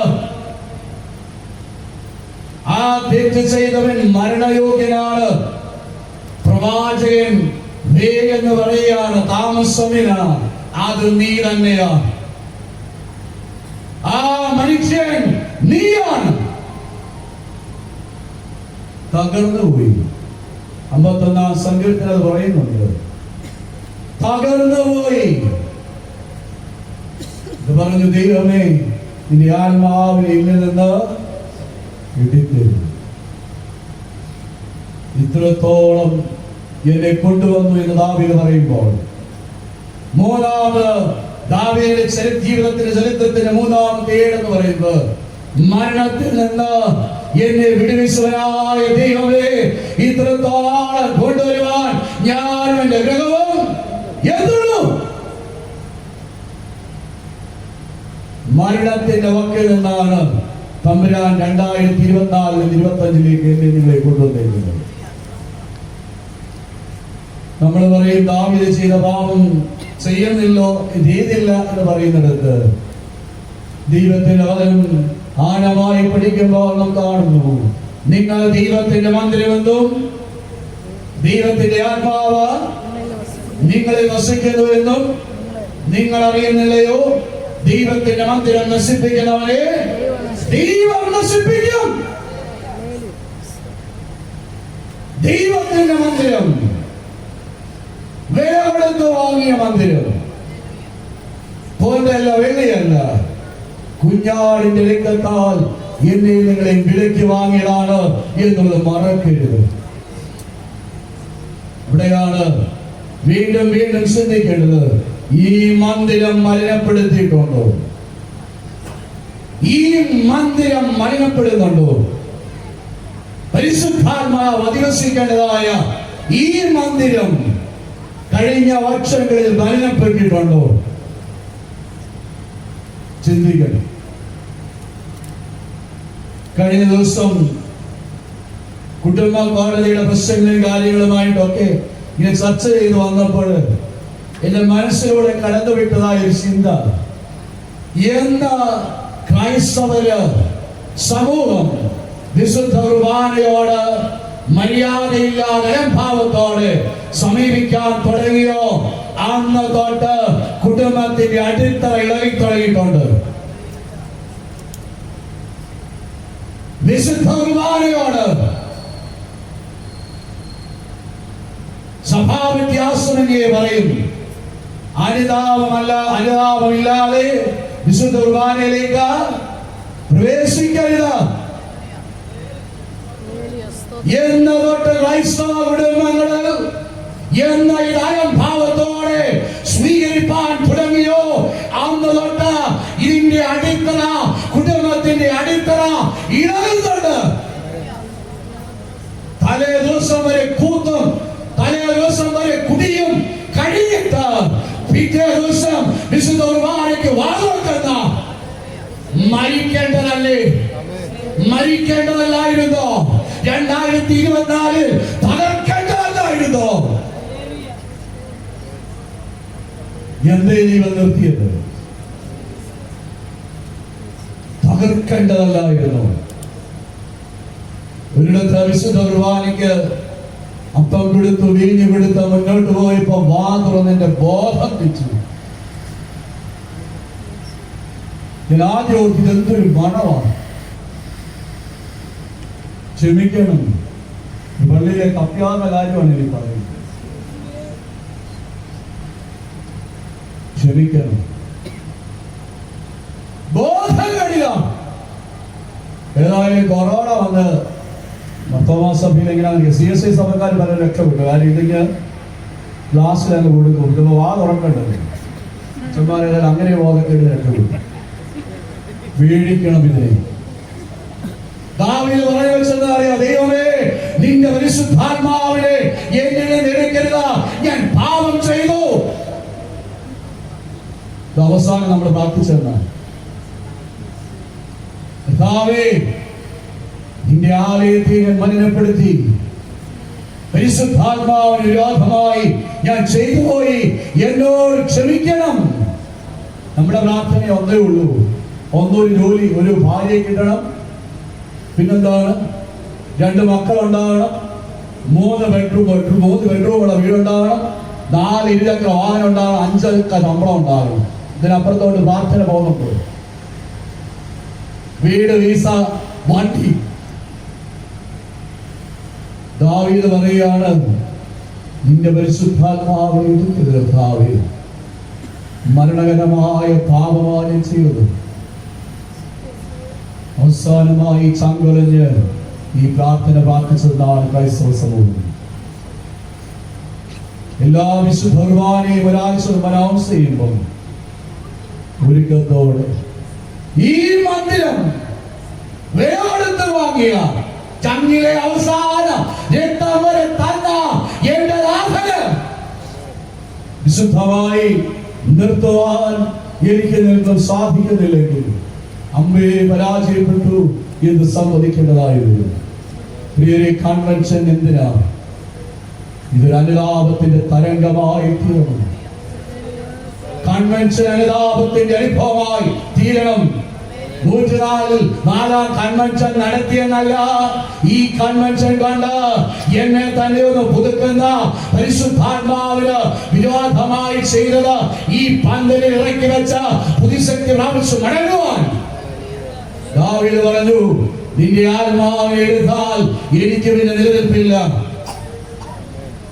ആ തെറ്റ് ചെയ്തവൻ മരണയോഗ്യനാണ്. പ്രവാചകൻ എന്ന് പറയുകയാണ്, താമസമില്ല, അത് നീ തന്നെയാണ്. ആ മനുഷ്യൻ നീയാണ്. തകർന്നുപോയി. 51-ാം സങ്കീർത്തനം അത് പറയുന്നുണ്ട്. തകർന്നുപോയി. പറഞ്ഞു, ദൈവമേ നിന്റെ ആത്മാവിനെ ഇന്നിൽ നിന്ന് എടുക്കരുത്. ഇത്രത്തോളം എന്നെ കൊണ്ടുവന്നു എന്ന് ദാവീദ് പറയുമ്പോൾ, 3ാമത് ദാവീദിന്റെ ജീവിതത്തിന്റെ ചരിത്രത്തിന്റെ 3ാമത്തെ ഏടെന്ന് പറയുന്നത്, മരണത്തിൽ നിന്ന് എന്നെ വിടുവിച്ചവനായ ദൈവമേ, ഇത്രത്തോളം കൊണ്ടുവരുവാൻ ഞാനും എന്റെ ഗ്രഹവും എത്തുള്ളൂ. മരണത്തിന്റെ വക്കിൽ നിന്നാണ് തമ്പുരാൻ 2024 25 എന്നെ നിങ്ങളെ കൊണ്ടുവന്നിരിക്കുന്നത്. നമ്മൾ പറയും ദാവീദ് ചെയ്ത പാപം ചെയ്യുന്നില്ലോ, ചെയ്തില്ല എന്ന് പറയുന്നിടത്ത് ദൈവത്തിന്റെ വചനം ആഴമായി പഠിക്കുമ്പോൾ നാം കാണുന്നു, നിങ്ങൾ ദൈവത്തിന്റെ മന്ദിരമെന്നും ദൈവത്തിന്റെ ആത്മാവ് നിങ്ങളിൽ വസിക്കുന്നുവെന്നും നിങ്ങൾ അറിയുന്നില്ലയോ? ദൈവത്തിന്റെ മന്ദിരം നശിപ്പിക്കുന്നവനെ ദൈവം നശിപ്പിക്കും. ദൈവത്തിന്റെ മന്ദിരം, വില കൊടുത്ത് വാങ്ങിയ മന്ദിരം, പൊന്നല്ല വെള്ളിയല്ല, കുഞ്ഞാടിന്റെ രക്തത്താൽ എന്നെ നിങ്ങളെ വിലയ്ക്ക് വാങ്ങിയതാണ് എന്നുള്ളത് മറക്കരുത്. ഇവിടെയാണ് വീണ്ടും വീണ്ടും ചിന്തിക്കേണ്ടത്, ഈ മന്ദിരം മലിനപ്പെടുത്തിയിട്ടുണ്ടോ? ഈ മന്ദിരം മലിനപ്പെടുന്നുണ്ടോ? പരിശുദ്ധാത്മാവ് അധിവസിക്കേണ്ടതായ ഈ മന്ദിരം കഴിഞ്ഞ വർഷങ്ങളിൽ മലിനപ്പെട്ടിട്ടുണ്ടോ? ചിന്തിക്കണം. കഴിഞ്ഞ ദിവസം കുടുംബ കോടതിയുടെ പ്രശ്നങ്ങളും കാര്യങ്ങളുമായിട്ടൊക്കെ ഇങ്ങനെ ചർച്ച ചെയ്ത് വന്നപ്പോൾ എന്റെ മനസ്സിലൂടെ കടന്നുവിട്ടതായ ഒരു ചിന്ത, എന്താ ക്രൈസ്തവര് സമൂഹം വിശുദ്ധ കുർബാനയോട് മര്യാദയില്ലാതെ അലംഭാവത്തോടെ സമീപിക്കാൻ തുടങ്ങിയോ അന്ന് തൊട്ട് കുടുംബത്തിന്റെ അടിത്തറ ഇളകി തുടങ്ങിയിട്ടുണ്ട്. വിശുദ്ധ കുർബാനയോട് സഭാവ്യത്യാസമെന്നേ പറയും. അനുതാപമില്ലാതെ വിശുദ്ധ കുർബാനയിലേക്ക് പ്രവേശിക്കരുത് എന്ന് തൊട്ട് ക്രൈസ്തവ കുടുംബങ്ങൾ എന്ന ഭാവത്തോടെ സ്വീകരിപ്പാൻ തുടങ്ങിയോ അന്ന് തൊട്ട് ഇതിന്റെ അടിത്തറ, കുടുംബത്തിന്റെ അടിത്തറ ഇളകുന്നുണ്ട്. തലേ ദിവസം വരെ കൂത്തും തലേ ദിവസം വരെ കുടിയും കഴിഞ്ഞിട്ട് പിറ്റേ ദിവസം വിശുദ്ധ കുർബാനയ്ക്ക് വാതുറക്കുന്ന മരിക്കേണ്ടതല്ലേ? മരിക്കേണ്ടതല്ലായിരുന്നോ? 2024 തകർക്കേണ്ടതല്ലായിരുന്നോ? എന്തേ ദൈവം നിർത്തിയത്? തകർക്കേണ്ടതല്ലായിരുന്നു. ഒരിടത്ത് വിശുദ്ധ കുർബാനയ്ക്ക് അപ്പം കൊടുത്തു, വിരിഞ്ഞു കൊടുത്ത് മുന്നോട്ട് പോയപ്പോ വാ തുറന്നെന്റെ ബോധം വെച്ചു. ഞാൻ ആദ്യം ഓർത്ത് ഇതെന്തൊരു മണമാണ്. ക്ഷമിക്കണം, പള്ളിയിലെ കപ്പ്യാത്ത കാര്യമാണ് എനിക്ക് പറയുന്നത്. ക്ഷമിക്കണം, ബോധം കഴിയ. ഏതായാലും കൊറോണ വന്ന് മർത്തോമാ സഭയിൽ എങ്ങനെയാണെങ്കിൽ CSI സഭക്കാർ പലരും രക്ഷപ്പെട്ടു. കാര്യം ഇതിങ്ങനെ ക്ലാസ്സിലങ്ങ് കൊടുക്കും, ഇതിപ്പോ വാ തുറക്കണ്ടല്ലോ. അച്ഛന്മാരെല്ലാം അങ്ങനെ ബോധക്കേട് രക്ഷപ്പെട്ടു. വീഴിക്കണം ഇതിനെ. ദാവീദ് പറഞ്ഞു വെച്ചെന്ന് അറിയാം, ദൈവമേ നിന്റെ പരിശുദ്ധാത്മാവിനെ എന്നിൽ നിന്ന് എടുക്കരുത്, ഞാൻ പാപം ചെയ്തു. അവസാനം നമ്മൾ പ്രാർത്ഥിച്ചെന്ന കർത്താവേ നിന്റെ ആലയത്തെ ഞാൻ മലിനപ്പെടുത്തി, പരിശുദ്ധാത്മാവിന് വിരോധമായി ഞാൻ ചെയ്തു പോയി, എന്നോട് ക്ഷമിക്കണം. നമ്മുടെ പ്രാർത്ഥന ഒന്നേ ഉള്ളൂ, ഒന്നൊരു ജോലി, ഒരു ഭാര്യയെ കിട്ടണം, പിന്നെന്താണ് 2 മക്കളുണ്ടാകണം, 3 ബെഡ്റൂമുള്ള വീടുണ്ടാകണം, 4 ഇരുചക്ര വാഹനം ഉണ്ടാകണം, 5 ശമ്പളം ഉണ്ടാകണം. ഇതിനപ്പുറത്തോട്ട് പ്രാർത്ഥന പോകുന്നുണ്ട്. വീട്, വീസ, വണ്ടി. ദാവീദ് പറയുകയാണ്, നിന്റെ പരിശുദ്ധാത്മാവ് കർത്താവേ, മരണകരമായ പാപമാണ് ചെയ്തത്. അവസാനമായി ചങ്കുലഞ്ഞ് ഈ പ്രാർത്ഥന പ്രാർത്ഥിച്ചതാണ് ക്രൈസ്തവ സമൂഹം. എല്ലാ വിശുദ്ധ കുർബാനയും ഒരാഴ്ച അനൗൺസ് ചെയ്യുമ്പോൾ ഒരുക്കത്തോടെ ഈ മന്ദിരം വേറെടുത്ത് വാങ്ങിയ ചങ്ങിലെ അവസാന രക്തം വരെ തന്ന എന്റെ നാഥന് വിശുദ്ധമായി നിർത്തുവാൻ എനിക്ക് നിൽക്കാൻ സാധിക്കുന്നില്ലെങ്കിൽ അമ്പേ പരാജയപ്പെട്ടു എന്ന് സമ്മതിക്കേണ്ടതായി വരും. പ്രിയരെ, കൺവെൻഷൻ എന്തിനാ? ഇതൊരു അനുതാപത്തിന്റെ തരംഗമായി തീരണം. കൺവെൻഷൻ അനുതാപത്തിന്റെ അനുഭവമായി തീരണം. 104 കൺവെൻഷൻ നടത്തിയെന്നല്ല, ഈ കൺവെൻഷൻ കണ്ട് എന്നെ തന്നെ ഒന്ന് പുതുക്കുന്ന പരിശുദ്ധാത്മാവിന് വിരോധമായി ചെയ്തത് ഈ പന്തലിൽ ഇറക്കി വെച്ച പുതുശക്തി പ്രാപിച്ചു മടങ്ങുവാൻ. ദാവീദ് പറഞ്ഞു, നിന്റെ ആത്മാവിനെ എടുത്താൽ എനിക്ക് പിന്നെ നിലനിൽപ്പില്ല.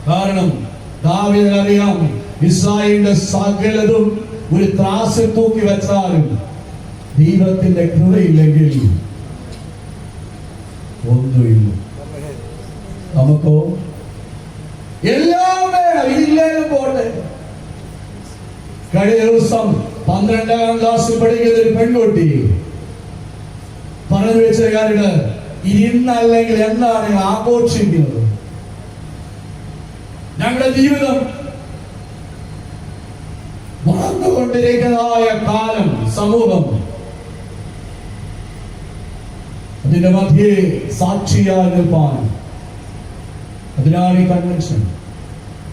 കാരണം ദാവീദിന് അറിയാം, ഇസ്രായേലിന്റെ സകലതും ഒരു ത്രാസിൽ തൂക്കി വെച്ചാലും ദൈവത്തിന്റെ കൃപയില്ലെങ്കിൽ ഒന്നുമില്ല. നമുക്കോ എല്ലാം വേണം, ഇതില്ലേലും പോട്ടെ. കഴിഞ്ഞ ദിവസം 12ാം ക്ലാസ്സിൽ പഠിക്കുന്ന ഒരു പെൺകുട്ടി പറഞ്ഞു വെച്ച കാര്യം, ഇന്നല്ലെങ്കിൽ എന്താണ് നിങ്ങൾ ആഘോഷിക്കുന്നത്? ഞങ്ങളുടെ ജീവിതം വളർന്നുകൊണ്ടിരിക്കുന്നതായ കാലം, സമൂഹം, അതിന്റെ മധ്യേ സാക്ഷിയായി നിൽപ്പാൻ, അതിനാണ് ഈ കൺവെൻഷൻ.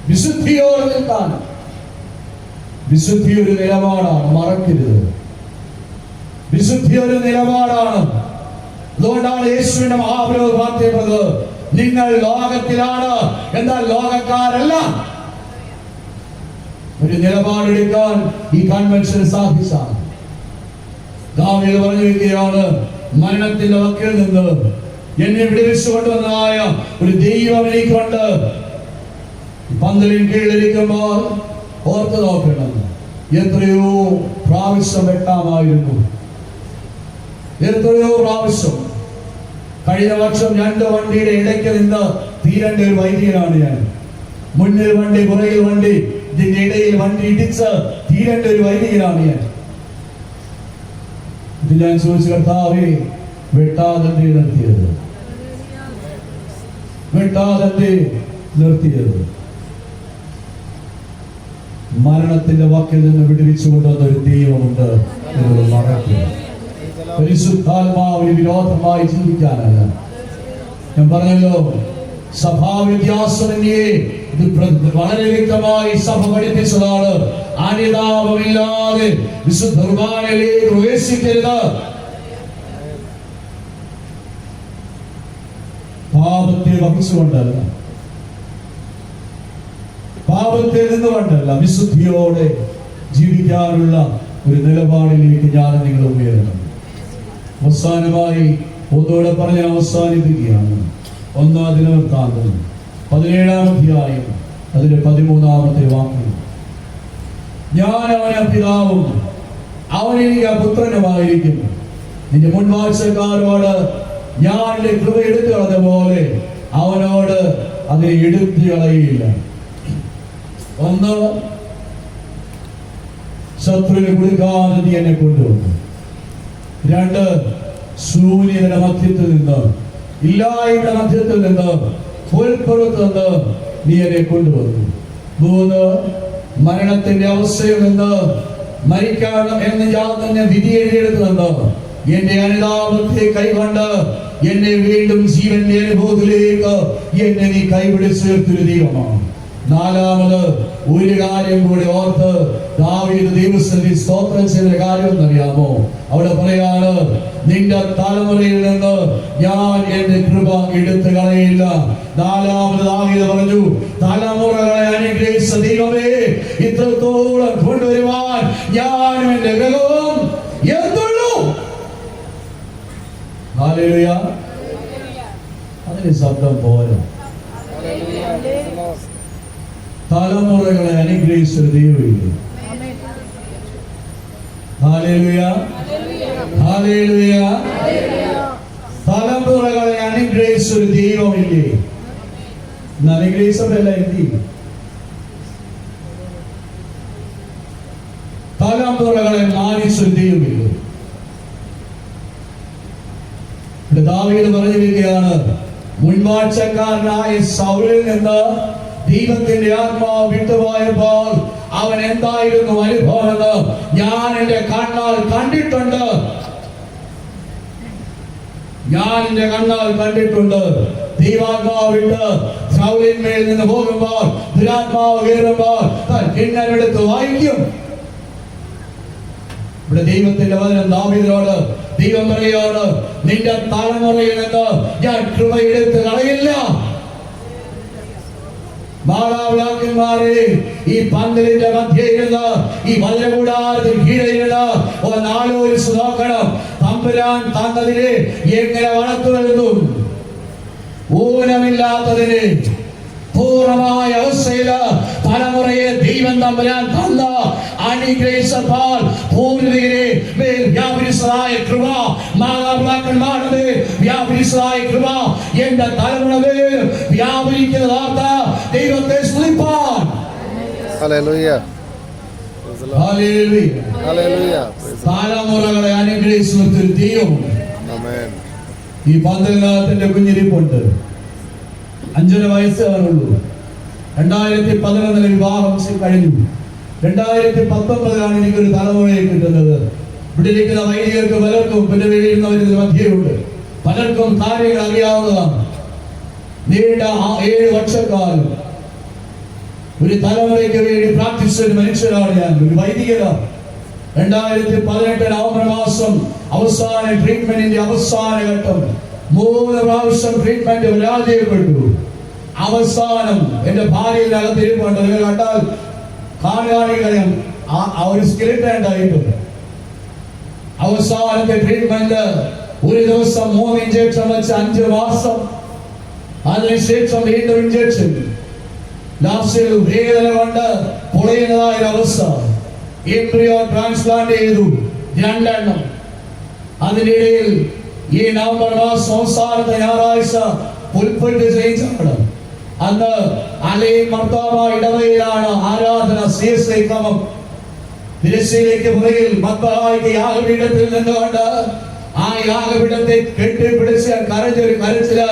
വിശുദ്ധിയോടെ നിൽക്കാൻ. വിശുദ്ധി ഒരു നിലപാടാണ്, മറക്കരുത്. വിശുദ്ധി ഒരു നിലപാടാണ്. അതുകൊണ്ടാണ് യേശുവിന്റെ മഹാപുരോഹിതൻ പറഞ്ഞത്, നിങ്ങൾ ലോകത്തിലാണ്, എന്നാൽ ലോകക്കാരല്ല. ഒരു നിലപാടെടുക്കാൻ ഈ കൺവെൻഷൻ സാധിച്ചാണ്. ദാവീദ് പറഞ്ഞു വെക്കുകയാണ്, മരണത്തിന്റെ വക്കിൽ നിന്ന് എന്നെ വിടുവിച്ചു കൊണ്ടുവന്നതായ ഒരു ദൈവം എനിക്കുണ്ട്. പന്തലിൻ കീഴിലിരിക്കുമ്പോൾ ഓർത്ത് നോക്കണം, എത്രയോ പ്രാവശ്യം വെട്ടാമായിരുന്നു. എത്രയോ പ്രാവശ്യം. കഴിഞ്ഞ വർഷം 2 വണ്ടിയുടെ ഇടയ്ക്ക് നിന്ന് തീരേണ്ട ഒരു വൈദികനാണ് ഞാൻ. മുന്നിൽ വണ്ടി, പുറകിൽ വണ്ടി, ഇതിന്റെ ഇടയിൽ വണ്ടി ഇടിച്ച് തീരേണ്ട ഒരു വൈദികനാണ് ഞാൻ. ഇത് ഞാൻ ചോദിച്ചു, കർത്താവേ, വെട്ടാതെ നിർത്തിയത്? വെട്ടാതെ നിർത്തിയത്? മരണത്തിന്റെ വാക്കിൽ നിന്ന് വിടുവിച്ചു കൊണ്ടുവന്ന ഒരു ദൈവമുണ്ട്. പരിശുദ്ധാത്മാവിന് വിരോധമായി ജീവിക്കാനല്ല. ഞാൻ പറഞ്ഞല്ലോ, സഭാവ്യത്യാസമന്യേ ഇത് വളരെ വ്യക്തമായി സഭ പഠിപ്പിച്ചതാണ്. അനുതാപമില്ലാതെ വിശുദ്ധ കുർബാനയിലേക്ക് പ്രവേശിക്കരുത്. പാപത്തെ വഹിച്ചുകൊണ്ടല്ല, പാപത്തെ നിന്നുകൊണ്ടല്ല, വിശുദ്ധിയോടെ ജീവിക്കാനുള്ള ഒരു നിലപാടിലേക്ക് ഞാൻ നിങ്ങൾ ഉയരണം. അവസാനമായി ഒന്നുകൂടെ പറഞ്ഞ് അവസാനിപ്പിക്കുകയാണ്. 1 ദിനവൃത്താന്തം 17-ാം അധ്യായം അതിന്റെ 13-ാമത്തെ വാക്യം. ഞാൻ അവന് പിതാവും അവൻ എനിക്ക് പുത്രനുമായിരിക്കും. നിന്റെ മുൻവാഴ്ചക്കാരോട് ഞാൻ എന്റെ കൃപ എടുത്തു കളഞ്ഞ പോലെ അവനോട് അതിനെ എടുത്തു കളയില്ല. 1, ശത്രുവിനെ കൊടുക്കാതെ നീ എന്നെ കൊണ്ടുവന്നു. 2, ശൂന്യയുടെ മധ്യത്തിൽ നിന്ന്, ഇല്ലായ്മയുടെ മധ്യത്തിൽ നിന്ന്, പുൽപ്പുറത്ത് നിന്ന് നീ എന്നെ കൊണ്ടുവന്നു. 3, മരണത്തിന്റെ അവസ്ഥയിൽ നിന്ന്, മരിക്കാൻ എന്ന് ഞാൻ തന്നെ വിധി എഴുതിയെടുത്തു നിന്ന് എന്റെ അനുതാപത്തെ കൈകൊണ്ട് എന്നെ വീണ്ടും ജീവന്റെ അനുഭവത്തിലേക്ക് എന്നെ നീ കൈപിടിച്ച് ചേർത്തൊരു ദൈവമാണ്. 4, ഒരു കാര്യം കൂടി ഓർത്ത് ദാവീദ് ദൈവസന്നിധി സ്തോത്രം ചെയ്ത കാര്യം എന്നറിയാമോ? അവിടെ പറയാണ്, നിന്റെ തലമുറയിൽ നിന്ന് ഞാൻ എന്റെ കൃപ എടുത്തു കളയില്ല. 4 ദാവീദ് പറഞ്ഞു, തലമുറകളെ അനുഗ്രഹിച്ച ദൈവമേ, ഇത്രത്തോളം കൊണ്ടുവരുവാൻ ഞാനും എന്റെ ഗ്രഹവും എന്തുള്ളൂ. ഹല്ലേലൂയ. അതിന് ശബ്ദം പോരാ. തലമുറകളെ അനുഗ്രഹിച്ചൊരു ദൈവമില്ല. Hallelujah, hallelujah. തലമുറകളെ അനുഗ്രഹിച്ചൊരു ദൈവമില്ലേ? അനുഗ്രഹിച്ചവരല്ല എന്തി? തലമുറകളെ മാനിച്ചൊരു ദൈവമില്ല. ദാവീദ് പറഞ്ഞിരിക്കുകയാണ്, മുൻവാഴ്ചക്കാരനായ സൗലിൽ നിന്ന് ദൈവത്തിന്റെ ആത്മാവ് വിട്ടുപോയപ്പോൾ അവൻ എന്തായിരുന്നു അനുഭവമെന്ന് ഞാൻ എന്റെ കണ്ണാൽ കണ്ടിട്ടുണ്ട്. ദൈവാത്മാവ് വിട്ട് ശൗലിന്മേൽ നിന്ന് പോകുമ്പോൾ ദുരാത്മാവ് കയറുമ്പോൾ കിണ്ണനെടുത്ത് വായിക്കും. ഇവിടെ ദൈവത്തിന്റെ വചനം ദാവീദിനോട് ദൈവം പറയുകയാണ്, നിന്റെ തലമുറയിൽ നിന്ന് ഞാൻ കൃപ എടുത്ത് കളയില്ല. മാതാപിതാക്കന്മാരെ, ഈ പന്തലിന്റെ മധ്യയിരുന്ന് ഈ വചനകൂടാരത്തിൽ കീഴിലിരുന്ന് ഒന്ന് ആലോചിച്ച് നോക്കണം. തമ്പുരാൻ തന്നതിനെ എങ്ങനെ വളർത്തു വരുന്നു? ഊനമില്ലാത്തതിന് പൂർണ്ണമായ അവസ്ഥയില് തലമുറയെ ദൈവം തമ്പുരാൻ തന്ന അനുഗ്രഹിച്ചപ്പോൾ പൂർവികരെ മേൽ വ്യാപരിച്ചതായ കൃപ, മാതാപിതാക്കന്മാരുടെ മേൽ വ്യാപരിച്ചതായ കൃപ എന്റെ തലമുറ മേൽ വ്യാപരിക്കുന്നതാത്ത ദൈവത്തെ സ്തുതിപ്പാൻ. Hallelujah, hallelujah, hallelujah. തലമുറകളെ അനുഗ്രഹിച്ച ദൈവം. ആമേൻ. ഈ പന്തലിനകത്തിന്റെ കുഞ്ഞിരിപ്പുണ്ട്. 5.5 വയസ്സാണുള്ളൂ. 2011 വിവാഹം കഴിഞ്ഞു. 2019 എനിക്കൊരു തലമുറയെ കിട്ടുന്നത്. ഇവിടെ ഇരിക്കുന്ന വൈദികർക്ക് പലർക്കും, പിന്നെ വീഴുന്നവരിൽ മധ്യയുണ്ട്, പലർക്കും കാര്യങ്ങൾ അറിയാവുന്നതാണ്. നീണ്ട 7 വർഷക്കാലം ഒരു തലമുറയ്ക്ക് വേണ്ടി പ്രാർത്ഥിച്ച ഒരു മനുഷ്യനാണ് ഞാൻ, ഒരു വൈദികനാണ്. 2018 നവംബർ മാസം അവസാന ട്രീറ്റ്മെന്റിന്റെ അവസാന ഘട്ടം 3 പ്രാവശ്യം ട്രീറ്റ്മെന്റ് പരാജയപ്പെട്ടു. അവസാനം എന്റെ ഭാര്യയിനകത്ത് ഇരിപ്പുണ്ട്. നിങ്ങൾ കണ്ടാൽ കാണുകയാണെങ്കിൽ ഒരു സ്കെലിറ്റൻ ഉണ്ടായിട്ടുണ്ട്. അവസാനത്തെ ട്രീറ്റ്മെന്റ് ഒരു ദിവസം 3 ഇഞ്ചക്ഷൻ വെച്ച് 5 മാസം, അതിനുശേഷം വീണ്ടും ഇഞ്ചക്ഷൻ. ലാസ്റ്റിൽ വേദന കൊണ്ട് പൊളയുന്നതായ അവസ്ഥ. എംബ്രിയോ ട്രാൻസ്പ്ലാന്റ് ചെയ്തു 2 എണ്ണം. അതിനിടയിൽ ഈ നവംബർ മാസം അവസാനത്തെ ഞായറാഴ്ച പുൽപ്പറ്റ് ചെയ്യിച്ചാണ്. അന്ന് അലയും മർത്താമ ഇടവയിലാണ് ആരാധന. CSI ക്രമം തിരശ്ശീലയ്ക്ക് പുറകിൽ മക്കളായിട്ട് യാഗപീഠത്തിൽ നിന്നുകൊണ്ട് ആ യാഗപീഠത്തെ കെട്ടിപ്പിടിച്ച് കരഞ്ഞൊരു കരച്ചില്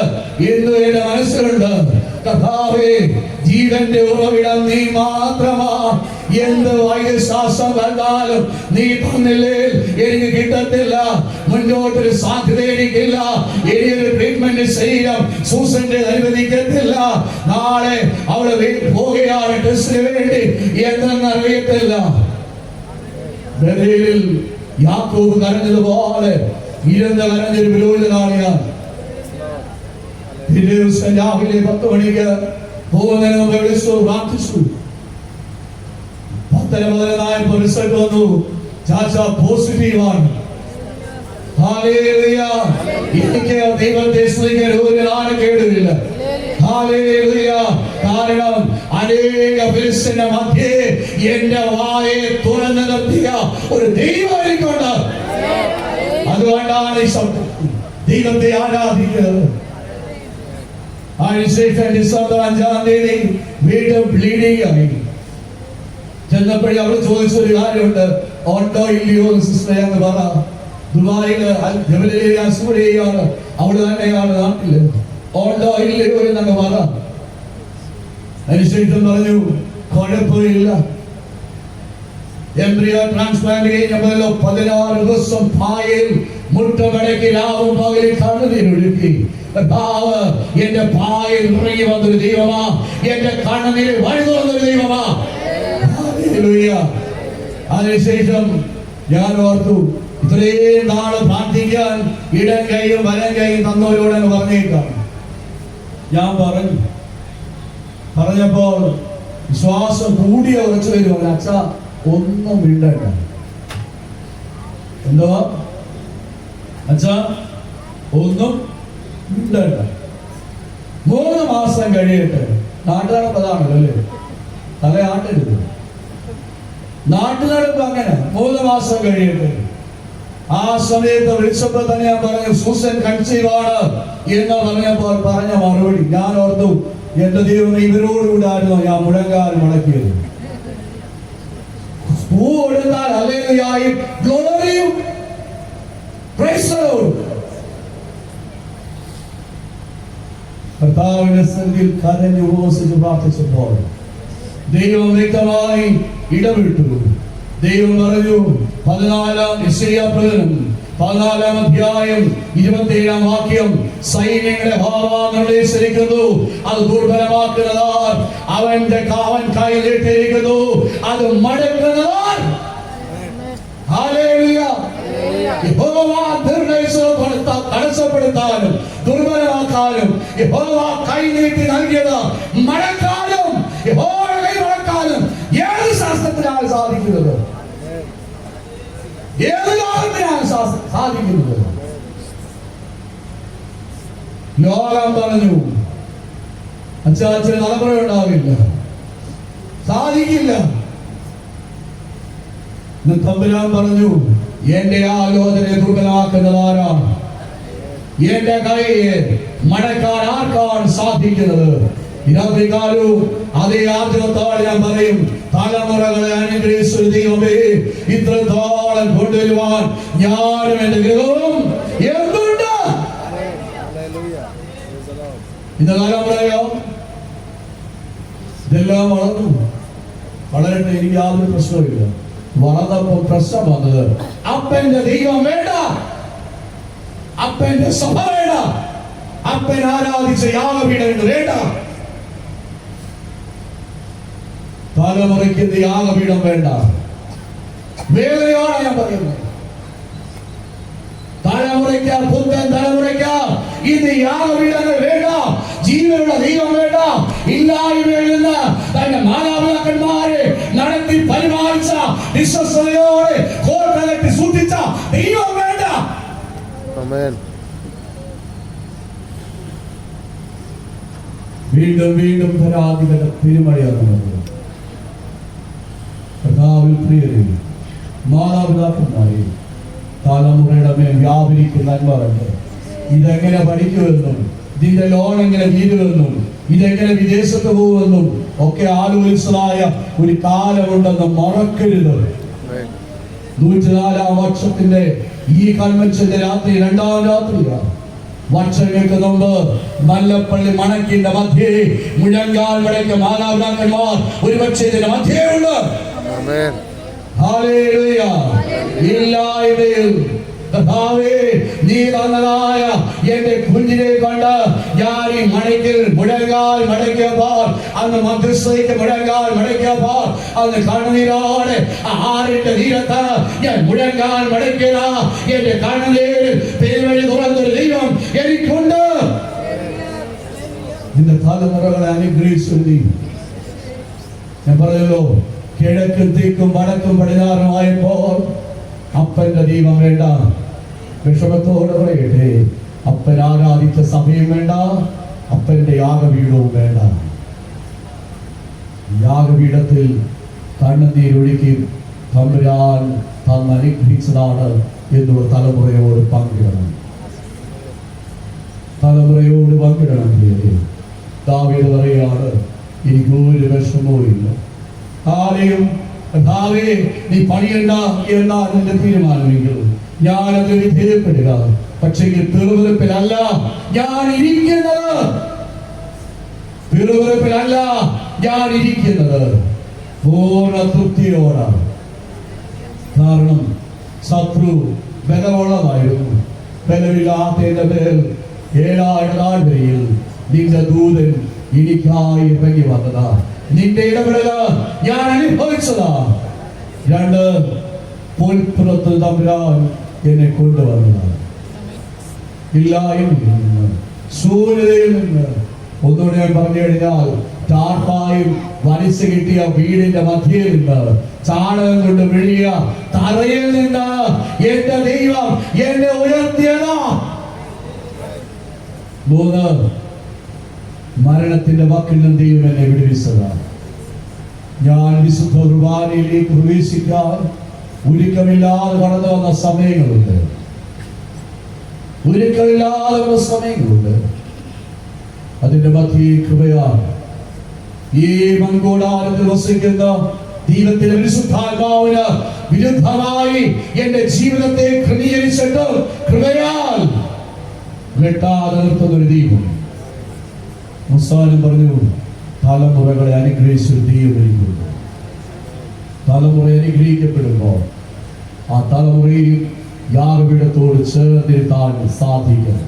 ഇന്ന് എന്റെ മനസ്സിലുണ്ട്. കർത്താവേ, ജീവന്റെ ഉറവിടം നീ മാത്രമാ. എന്ത് വൈദ്യശാസ്ത്രം കണ്ടാലും നീ തന്നില്ലേ എനിക്ക് കിട്ടത്തില്ല. മുന്നോട്ടൊരു സാധ്യത എനിക്കില്ല. ഇനിയൊരു ട്രീറ്റ്മെന്റ് ശരീരം സൂസന്റെ അനുവദിക്കത്തില്ല. നാളെ അവള് പോവുകയാണ് ടെസ്റ്റിന് വേണ്ടി, എന്തെന്നറിയത്തില്ല. ബഥേലിൽ യാക്കോബ് കരഞ്ഞതുപോലെ ഇരുന്ന് കരഞ്ഞൊരു പുരോഹിതനാണ് ഞാൻ. ദിവസം രാവിലെ 10 മണിക്ക് പോകുന്നതിന് മുമ്പ് വിളിച്ചു, പ്രാർത്ഥിച്ചു. 10:15 റിസൾട്ട് വന്നു. ചാച്ച പോസിറ്റീവാണ്. ഹല്ലേലൂയ. എനിക്ക് ദൈവത്തെ സ്തുതിക്കാൻ ഒരു നാണക്കേടുമില്ല. ഹല്ലേലൂയ. കാരണം അനേക ഫിലിസ്തീന്റെ മധ്യേ എന്റെ വായെ തുറന്നു നിർത്തിയ ഒരു ദൈവം എനിക്കുണ്ട്. അതുകൊണ്ടാണ് ഈ ദൈവത്തെ ആരാധിക്കുന്നത്. അതിനുശേഷം ഡിസംബർ 5-ാം തീയതി വീണ്ടും ബ്ലീഡിംഗ് ആയി. ചെന്നപ്പോഴേ അവൾ ചോദിച്ചൊരു കാര്യമുണ്ട്, ഉണ്ടോ ഇല്ലയോ സിസ്റ്ററെ എന്ന് പറ. ദുബായില് അസൂരയാണ്, അവള് തന്നെയാണ് നാട്ടില്. ഉണ്ടോ ഇല്ലയോ എന്നങ്ങ് പറ. അതിനുശേഷം പറഞ്ഞു, കുഴപ്പമില്ല. എംബ്രിയോ ട്രാൻസ്പ്ലാന്റ് കഴിഞ്ഞപ്പോഴല്ലോ 16 ദിവസം പായയിൽ മുട്ടമടക്കി രാവും പകലിൽ കണ്ണുനീരൊഴുക്കി. കർത്താവ് എന്റെ പായയിൽ ഇറങ്ങി വന്നൊരു ദൈവമാ, എന്റെ കണ്ണുനീര് വഴി തുറന്നൊരു ദൈവമാ. ഹല്ലേലൂയ. അതിനുശേഷം ഞാൻ ഓർത്തു, ഇത്രയും നാള് പ്രാർത്ഥിക്കാൻ ഇടം കൈയും വലം കൈയും തന്നവരോട് പറഞ്ഞേക്കാം. ഞാൻ പറഞ്ഞപ്പോൾ ശ്വാസം കൂടിയ ഉറച്ചു വരുവാണ്. അച്ഛ ഒന്നും മിണ്ടണ്ട. എന്തോ അച്ഛ ഒന്നും മിണ്ടണ്ട. 3 മാസം കഴിയട്ടെ. നാട്ടുനടപ്പ് അതാണല്ലോ അല്ലേ, തലയാട്ടരുത്. നാട്ടുനടപ്പ് അങ്ങനെ. 3 മാസം കഴിയട്ടെ. ആ സമയത്ത് വിളിച്ചപ്പോൾ തന്നെ ഞാൻ പറഞ്ഞു, സൂസൻ കൺസീവാണ് എന്ന് പറഞ്ഞപ്പോൾ പറഞ്ഞ മറുപടി ഞാൻ ഓർത്തു, എന്റെ ദൈവമേ, ഇവരോടുകൂടെ ആയിരുന്നു ഞാൻ മുഴങ്കാൽ മുടക്കിയത്. പൂ കൊടുത്താൽ ഹല്ലേലൂയയും ഗ്ലോറിയും പ്രൈസ് ദി ലോർഡ്. കർത്താവിന്റെ സന്നിധിയിൽ കരഞ്ഞു ഉപവസിച്ച് പ്രാർത്ഥിച്ചപ്പോൾ ദൈവം വ്യക്തമായി ഇടവിട്ടു. ദൈവം പറഞ്ഞു 14 അധ്യായം 27 വാക്യം, സൈന്യങ്ങളെ യഹോവ നിർദ്ദേശിച്ചിരിക്കുന്നു, അത് ദുർബലമാക്കുന്നതാർ. അവൻ കൈ നീട്ടിയിരിക്കുന്നു, അത് മടക്കുന്നതാർ. ഹല്ലേലൂയ. യഹോവ തടസ്സപ്പെടുത്താനും ദുർബലമാക്കാനും യഹോവ കൈ നീട്ടി നൽകിയത് മടക്കാനും, യഹോവ കൈ മടക്കാനും ഏത് ശാസ്ത്രത്തിനാണ് സാധിക്കുന്നത്? ഏത് കാലത്തിനാണ് സാധിക്കുന്നത്? ലോകം പറഞ്ഞു അച്ഛന് തലമുറ ഉണ്ടാവില്ല, സാധിക്കില്ല. തമ്പുരാൻ പറഞ്ഞു, എന്റെ ആലോചന ദുർബലമാക്കുന്നതാരാണ്? എന്റെ കൈയെ മടക്കാൻ ആർക്കാണ് സാധിക്കുന്നത്? രാത്രികാലവും അതേ ആർജവത്തോടെ ഞാൻ പറയും, തലമുറകളെ അനുഗ്രഹിച്ച ദൈവമേ, ഇത്രത്തോളം കൊണ്ടുവരുവാൻ ഞാനും എന്റെ ഗൃഹവും എന്തുണ്ട്? ഇന്ന് തലമുറയോ ഇതെല്ലാം വളർന്നു. വളരട്ടെ, എനിക്ക് യാതൊരു പ്രശ്നവുമില്ല. വളർന്നപ്പോൾ പ്രശ്നം വന്നത് അപ്പന്റെ ദൈവം വേണ്ട, അപ്പന്റെ സഭ വേണ്ട, അപ്പൻ ആരാധിച്ച യാഗപീഠം വേണ്ട. തലമുറയ്ക്ക് യാഗപീഠം വേണ്ട. വേദനയോടെ ഞാൻ പറയുന്നത്, തലമുറയ്ക്ക്, പുത്തൻ തലമുറയ്ക്ക് ഇത് യാഗപീഠങ്ങൾ വേണ്ട, ജീവനുള്ള ദൈവം വേണ്ട. ഇല്ലായ്മയിൽ നിന്ന് തന്റെ മാതാപിതാക്കന്മാരെ നടത്തി പരിപാലിച്ച വിശ്വസ്തയോടെ കോട്ട കെട്ടി സൂക്ഷിച്ച ദൈവം വേണ്ട. വീണ്ടും വീണ്ടും പരാതികളുടെ പെരുമഴയാണ്. പ്രിയരെ, മാതാപിതാക്കന്മാരെ, തലമുറയുടെ മേൽ വ്യാപരിക്കുന്ന നന്മകളുണ്ട്. ഇതെങ്ങനെ പഠിക്കുമെന്നും ഇതിന്റെ ലോൺ എങ്ങനെ തീരുമെന്നും ഇതെങ്ങനെ വിദേശത്ത് പോകുമെന്നും ഒക്കെ ആലോചിച്ചതായ ഒരു കാലമുണ്ടെന്ന് മറക്കരുത്. 104 വർഷത്തിന്റെ ഈ കൺവെൻഷന്റെ രാത്രി 2ാം രാത്രിയാണ്. വർഷങ്ങൾക്ക് മുമ്പ് മല്ലപ്പള്ളി മണക്കിന്റെ മധ്യേ മുഴങ്കാൽ മടക്കിയ മാതാപിതാക്കന്മാർ ഒരുപക്ഷെ ഇതിന്റെ മധ്യേ ഉണ്ട്. ഹല്ലേലൂയ. ഇല്ലായ്മയിൽ നീ തന്നതായ എന്റെ കുഞ്ഞിനെ കൊണ്ട് ഞാൻ ഈ മടക്കിൽ മുഴങ്കാൽ മടക്കിയപ്പോൾ, അന്ന് മധ്യസ്ഥയ്ക്ക് മുഴങ്കാൽ മടക്കിയപ്പോൾ, അന്ന് കണ്ണുനീരോടെ ആറിന്റെ തീരത്ത് ഞാൻ മുഴങ്കാൽ മടക്കിയ എന്റെ കണ്ണുനീരിൽ പെരുവഴി തുറന്നൊരു ദൈവം എനിക്കുണ്ട്. നിന്റെ തലമുറകളെ അനുഗ്രഹിച്ചു. ഞാൻ പറഞ്ഞല്ലോ, കിഴക്കും തെക്കും വടക്കും പടിഞ്ഞാറുമായപ്പോൾ അപ്പന്റെ ദൈവം വേണ്ട. വിഷമത്തോടെ പറയട്ടെ, അപ്പൻ ആരാധിച്ച സമയം വേണ്ട, അപ്പന്റെ യാഗപീഠവും വേണ്ട. യാഗപീഠത്തിൽ കണ്ണുനീരൊഴുക്കി തമ്പുരാൻ തന്ന് അനുഗ്രഹിച്ചതാണ് എന്നുള്ള തലമുറയോട് പങ്കിടണം. തലമുറയോട് പങ്കിടണം. ദാവീദ് പറയുകയാണ്, എനിക്ക് ഒരു വിഷമവും ഇല്ല. ആരെയും നീ പണിയണ്ട എന്നാണ് എന്റെ തീരുമാനമെങ്കിൽ ഞാനത് വിധേയപ്പെടുക. പക്ഷേ പിറുപിറുപ്പിലല്ല ഞാൻ ഇരിക്കുന്നത്, പിറുപിറുപ്പിലല്ല ഞാൻ ഇരിക്കുന്നത്, പൂർണ്ണ തൃപ്തിയോടാണ്. കാരണം ശത്രു ബലമുള്ളതായിരുന്നു. ബലമില്ലാത്തതിന്റെ പേരിൽ 7 താഴ്വരയിൽ നിന്റെ ദൂതൻ എനിക്കായി ഇറങ്ങി വന്നതാ. നിന്റെ ഇടപെടല ഞാൻ അനുഭവിച്ചതാ. 2 പുൽപ്പുറത്ത് തമ്പുരാൻ എന്നെ കൊണ്ടുവന്നതാണ്. ഇല്ലായ്മയിൽ നിന്ന്, ശൂന്യതയിൽ നിന്ന്. ഒന്നുകൂടി ഞാൻ പറഞ്ഞു കഴിഞ്ഞാൽ, ടാർപ്പായും വലിച്ചു കിട്ടിയ വീടിന്റെ മധ്യയിൽ നിന്ന്, ചാണകം കൊണ്ട് വിഴിയ തറയിൽ നിന്ന് എന്റെ ദൈവം എന്നെ ഉയർത്തിയതാ. 3 മരണത്തിന്റെ വാക്കിൽ നിന്ന് ദൈവം എന്നെ വിടുവിച്ചതാണ്. ഞാൻ വിശുദ്ധ കുർബാനയിലേക്ക് പ്രവേശിക്കാൻ ഒരുക്കമില്ലാതെ കടന്നു വന്ന സമയങ്ങളുണ്ട്. ഒരുക്കമില്ലാതെ വന്ന സമയങ്ങളുണ്ട്. അതിന്റെ മധ്യേ കൃപയാണ്. ഈ മൺകൂടാരത്തിൽ വസിക്കുന്ന ദൈവത്തിന്റെ വിശുദ്ധാത്മാവിന് വിരുദ്ധമായി എന്റെ ജീവിതത്തെ ക്രമീകരിച്ചിട്ട് കൃപയാൽ വെട്ടാതെ നിർത്തുന്നൊരു ദൈവം. മുസാനും പറഞ്ഞു, തലമുറകളെ അനുഗ്രഹിച്ചൊരു ദൈവം എനിക്കുണ്ട്. തലമുറ അനുഗ്രഹിക്കപ്പെടുമ്പോൾ ആ തലമുറയിൽ യാഗപീഠത്തോട് ചേർന്നിരുത്താൻ സാധിക്കും.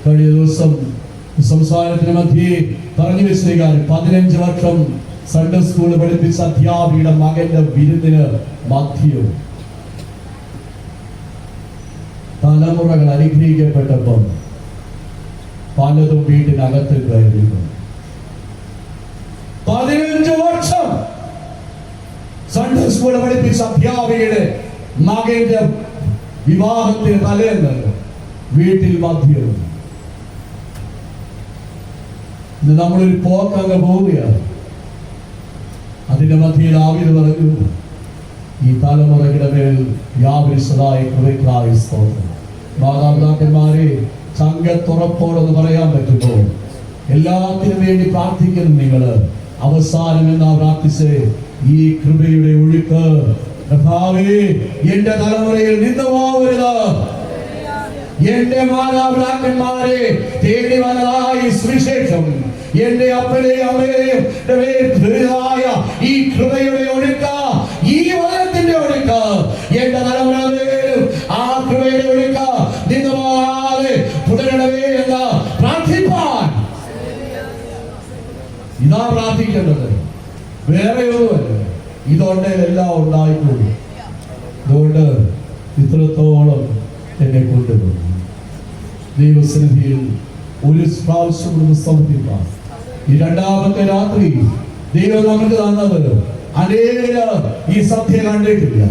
കഴിഞ്ഞ ദിവസം സംസാരത്തിന് മധ്യേ പറഞ്ഞു വെച്ചിരിക്കാൻ 15 വർഷം സൺഡേ സ്കൂൾ പഠിപ്പിച്ച അധ്യാപികയുടെ മകന്റെ വിരുന്നിന് മധ്യവും തലമുറകൾ അനുഗ്രഹിക്കപ്പെട്ടപ്പം പലതും വീട്ടിനകത്ത് കയറിയിരുന്നു. 15 വർഷം സൺഡേ സ്കൂൾ പഠിപ്പിച്ച അധ്യാപികയുടെ മകന്റെ വിവാഹത്തിന് തലേന്ന് വീട്ടിൽ മധ്യവും. ഇന്ന് നമ്മളൊരു പോക്കങ്ങ് പോവുകയാണ്. അതിന്റെ മധ്യയിൽ ആവിത് പറഞ്ഞു, ഈ തലമുറയുടെ മേൽ വ്യാപരിച്ചതായി കുറേക്കായി സ്തോത്രം. മാതാപിതാക്കന്മാരെ ചങ്കത്തുറപ്പോടെന്ന് പറയാൻ പറ്റുമോ? എല്ലാത്തിനും വേണ്ടി പ്രാർത്ഥിക്കുന്നു നിങ്ങൾ. അവസാനം എന്നാ പ്രാർത്ഥിച്ച് ഈ കൃപയുടെ ഒഴുക്ക് കർത്താവേ എന്റെ തലമുറയിൽ നിന്നുപോകരുത്. എന്റെ മാതാപിതാക്കന്മാരെ തേടി വന്നതായി സുവിശേഷം എന്റെ അപ്പനെയും അമ്മയെയും ഈ കൃപയുടെ ഒഴുക്ക, ഈ വചനത്തിന്റെ ഒഴുക്ക എന്റെ തലമുറയിലും ആ കൃപയുടെ ഒഴുക്ക നിന്നുപോകാതെ തുടരണമേ എന്ന് പ്രാർത്ഥിപ്പാൻ ഇതാ പ്രാർത്ഥിക്കേണ്ടത്. വേറെ ഒന്നുമല്ല. ഇതുകൊണ്ട് എല്ലാം ഉണ്ടായിക്കൂടി. അതുകൊണ്ട് ഇത്രത്തോളം എന്നെ കൊണ്ടുപോകും. ദൈവസന്നിധിയിൽ ഒരു പ്രാവശ്യം സമർപ്പിക്കാം. ഈ രണ്ടാമത്തെ രാത്രി ദൈവം നമുക്ക് തന്നത് അനേകര് ഈ സത്യ കണ്ടിട്ടില്ല.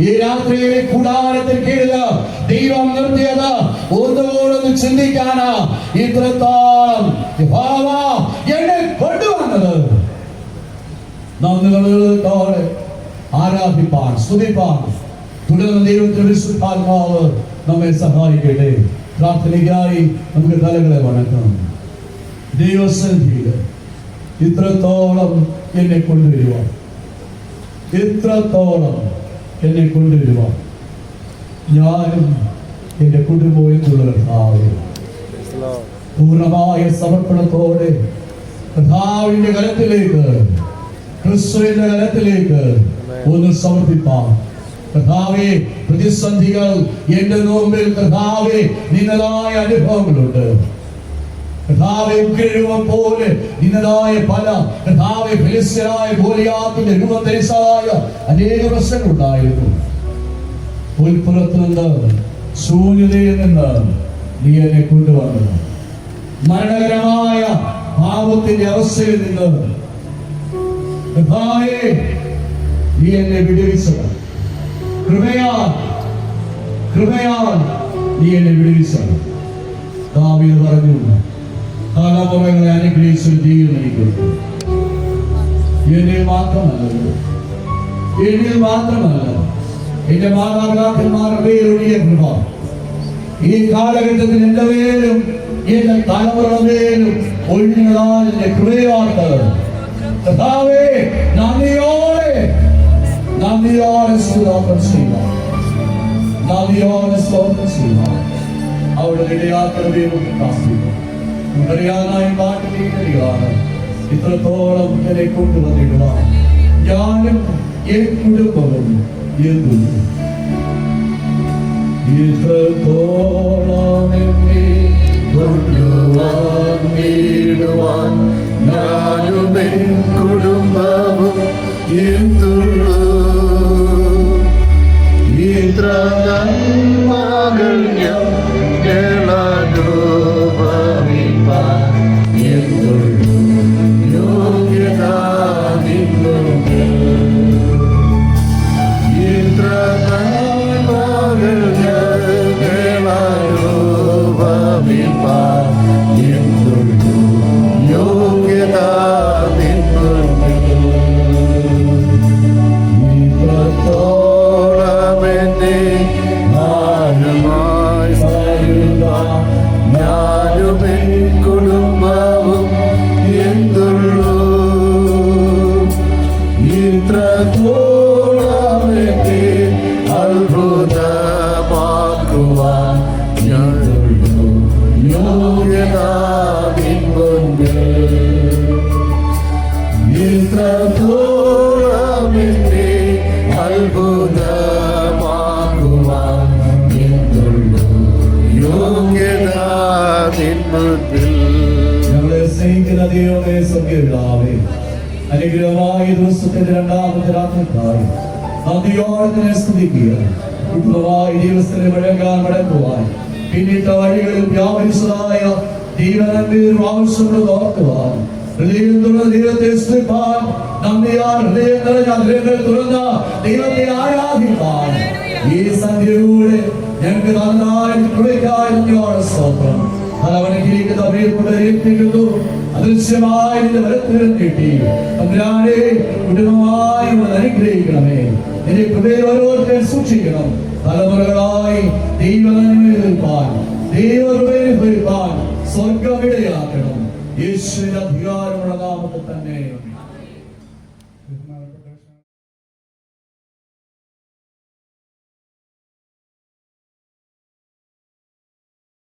ഈ രാത്രിയിലെ കൂടാരത്തിൽ കീഴില് ദൈവം നിർത്തിയത് ഒന്നുകൂടൊന്ന് ചിന്തിക്കാനാ. ഇത്രത്തോളം എന്നെ കൊണ്ടുവന്നത് നന്ദികളോടെ ആരാധിപ്പാൻ, സ്തുതിപ്പാൻ തുടർന്ന് ദൈവത്തിന്റെ വിശുദ്ധാത്മാവ് നമ്മെ സഹായിക്കട്ടെ. പ്രാർത്ഥനയ്ക്കായി നമുക്ക് തലകളെ വണക്കണം. ദൈവസന്നിധിയിൽ ഇത്രത്തോളം എന്നെ കൊണ്ടുവരുവാൻ, ഇത്രത്തോളം എന്നെ കൊണ്ടുവരുവാൻ ഞാനും എന്റെ കുടുംബവും എന്നുള്ള കർത്താവേ പൂർണ്ണമായ സമർപ്പണത്തോടെ കർത്താവിന്റെ കരത്തിലേക്ക്, ക്രിസ്തുവിന്റെ കരത്തിലേക്ക് ഒന്ന് സമർപ്പിപ്പാൻ. കർത്താവേ പ്രതിസന്ധികൾ എന്റെ മുമ്പിൽ കർത്താവേ നിന്നതായ അനുഭവങ്ങളുണ്ട്. കർത്താവേ ഉഗ്രരൂപം പോലെ നിന്നതായ പല കർത്താവേ ഫിലിസ്ത്യനായ ഗോലിയാത്തിന്റെ രൂപം ധരിച്ചതായ അനേക പ്രശ്നങ്ങളുണ്ടായിരുന്നു. ഉൾപ്പുറത്ത് നിന്ന്, ശൂന്യതയിൽ നിന്ന് നീ എന്നെ കൊണ്ടുവന്നത്, മരണകരമായ പാപത്തിന്റെ അവസ്ഥയിൽ നിന്ന് കർത്താവേ നീ എന്നെ വിടുവിച്ചത്. കൃപയാൽ നീ എന്നെ വിടുവിച്ചത്. ദാവീദ് പറഞ്ഞു, തലമുറകളെ അനുഗ്രഹിച്ച ദൈവം എനിക്കുണ്ട്. എന്നിൽ മാത്രമല്ല എന്റെ മാതാപിതാക്കന്മാരുടെ പേരൊഴിയ കൃപ ഈ കാലഘട്ടത്തിൽ എന്റെ പേരും എന്റെ തലമുറ പേരും ഒഴിഞ്ഞതാൽ എന്റെ കൃപയാർത്ത് കർത്താവേ നന്ദിയോടെ സ്തോത്രം ചെയ്യുക. അവിടെ ഇടയാക്കണമേലും പ്രാർത്ഥിക്കും. അറിയാനായി പാട്ടിലേക്കാണ് ഇത്രത്തോളം എന്നെ കൊണ്ടുവന്നിടുവാൻ ഞാനും എൻ കുടുംബവും ഇത്രത്തോളം എന്നെ കൊണ്ടുവന്നിടുവാൻ ഞാനും എൻ കുടുംബവും എന്തുള്ളൂ. ഇത്ര നന്മകൾ ഞങ്ങളനുഭവിപ്പാൻ എന്തുള്ളൂ യോഗ്യത നിന്നുണ്ട്. ഇത്ര നന്മകൾ ഞങ്ങളനുഭവിപ്പാൻ എന്തുള്ളൂ യോഗ്യത നിന്നുണ്ട്. യോഗ്യത നിൻ മുൻപിൽ. ഞങ്ങളെ സ്നേഹിക്കുന്ന ദൈവമേ, സ്വർഗ്ഗപിതാവേ, അനുഗ്രഹമായ ദിവസത്തിന്റെ രണ്ടാമത്തെ രാത്രിക്കായി നന്ദിയോടെ നിന്നെ സ്തുതിക്കുക. കുടുംബമായ ദിവസത്തിന് വഴങ്ങാൻ മടക്കുവാൻ പിന്നിട്ട വഴികളിൽ വ്യാപരിച്ചതായ ദൈവനന്മയും ആവശ്യമുള്ളത് ഓർക്കുവാൻ ഹൃദയം തുറന്ന ദൈവത്തെ സ്തുതിപ്പാൻ നന്ദിയാൽ ഹൃദയം നിറഞ്ഞ ഹൃദയങ്ങൾ തുറന്ന ദൈവത്തെ ആരാധിപ്പാൻ ഈ സന്ധ്യയിലൂടെ ഞങ്ങൾക്ക് നന്നായി കൃപയ്ക്കായി നന്ദിയോടെ സ്തോത്രം. ഫലവനക്കിരിക്കുന്ന പ്രിയപ്പെട്ടവരെ ഏൽപ്പിക്കുന്നു. അദൃശ്യമായി നിന്റെ വലത്തിൽ നീട്ടി തമ്പുരാനെ കുടുംബമായി അനുഗ്രഹിക്കണമേ. നിന്റെ കൃപയിൽ ഓരോരുത്തരെ സൂക്ഷിക്കണം. തലമുറകളായി ദൈവനന്മയിൽപ്പാൻ ദൈവകൃപയിൽ ഭരിപ്പാൻ സ്വർഗമിടയാക്കണം. യേശുവിന്റെ അധികാരമുള്ള നാമത്തിൽ തന്നെ.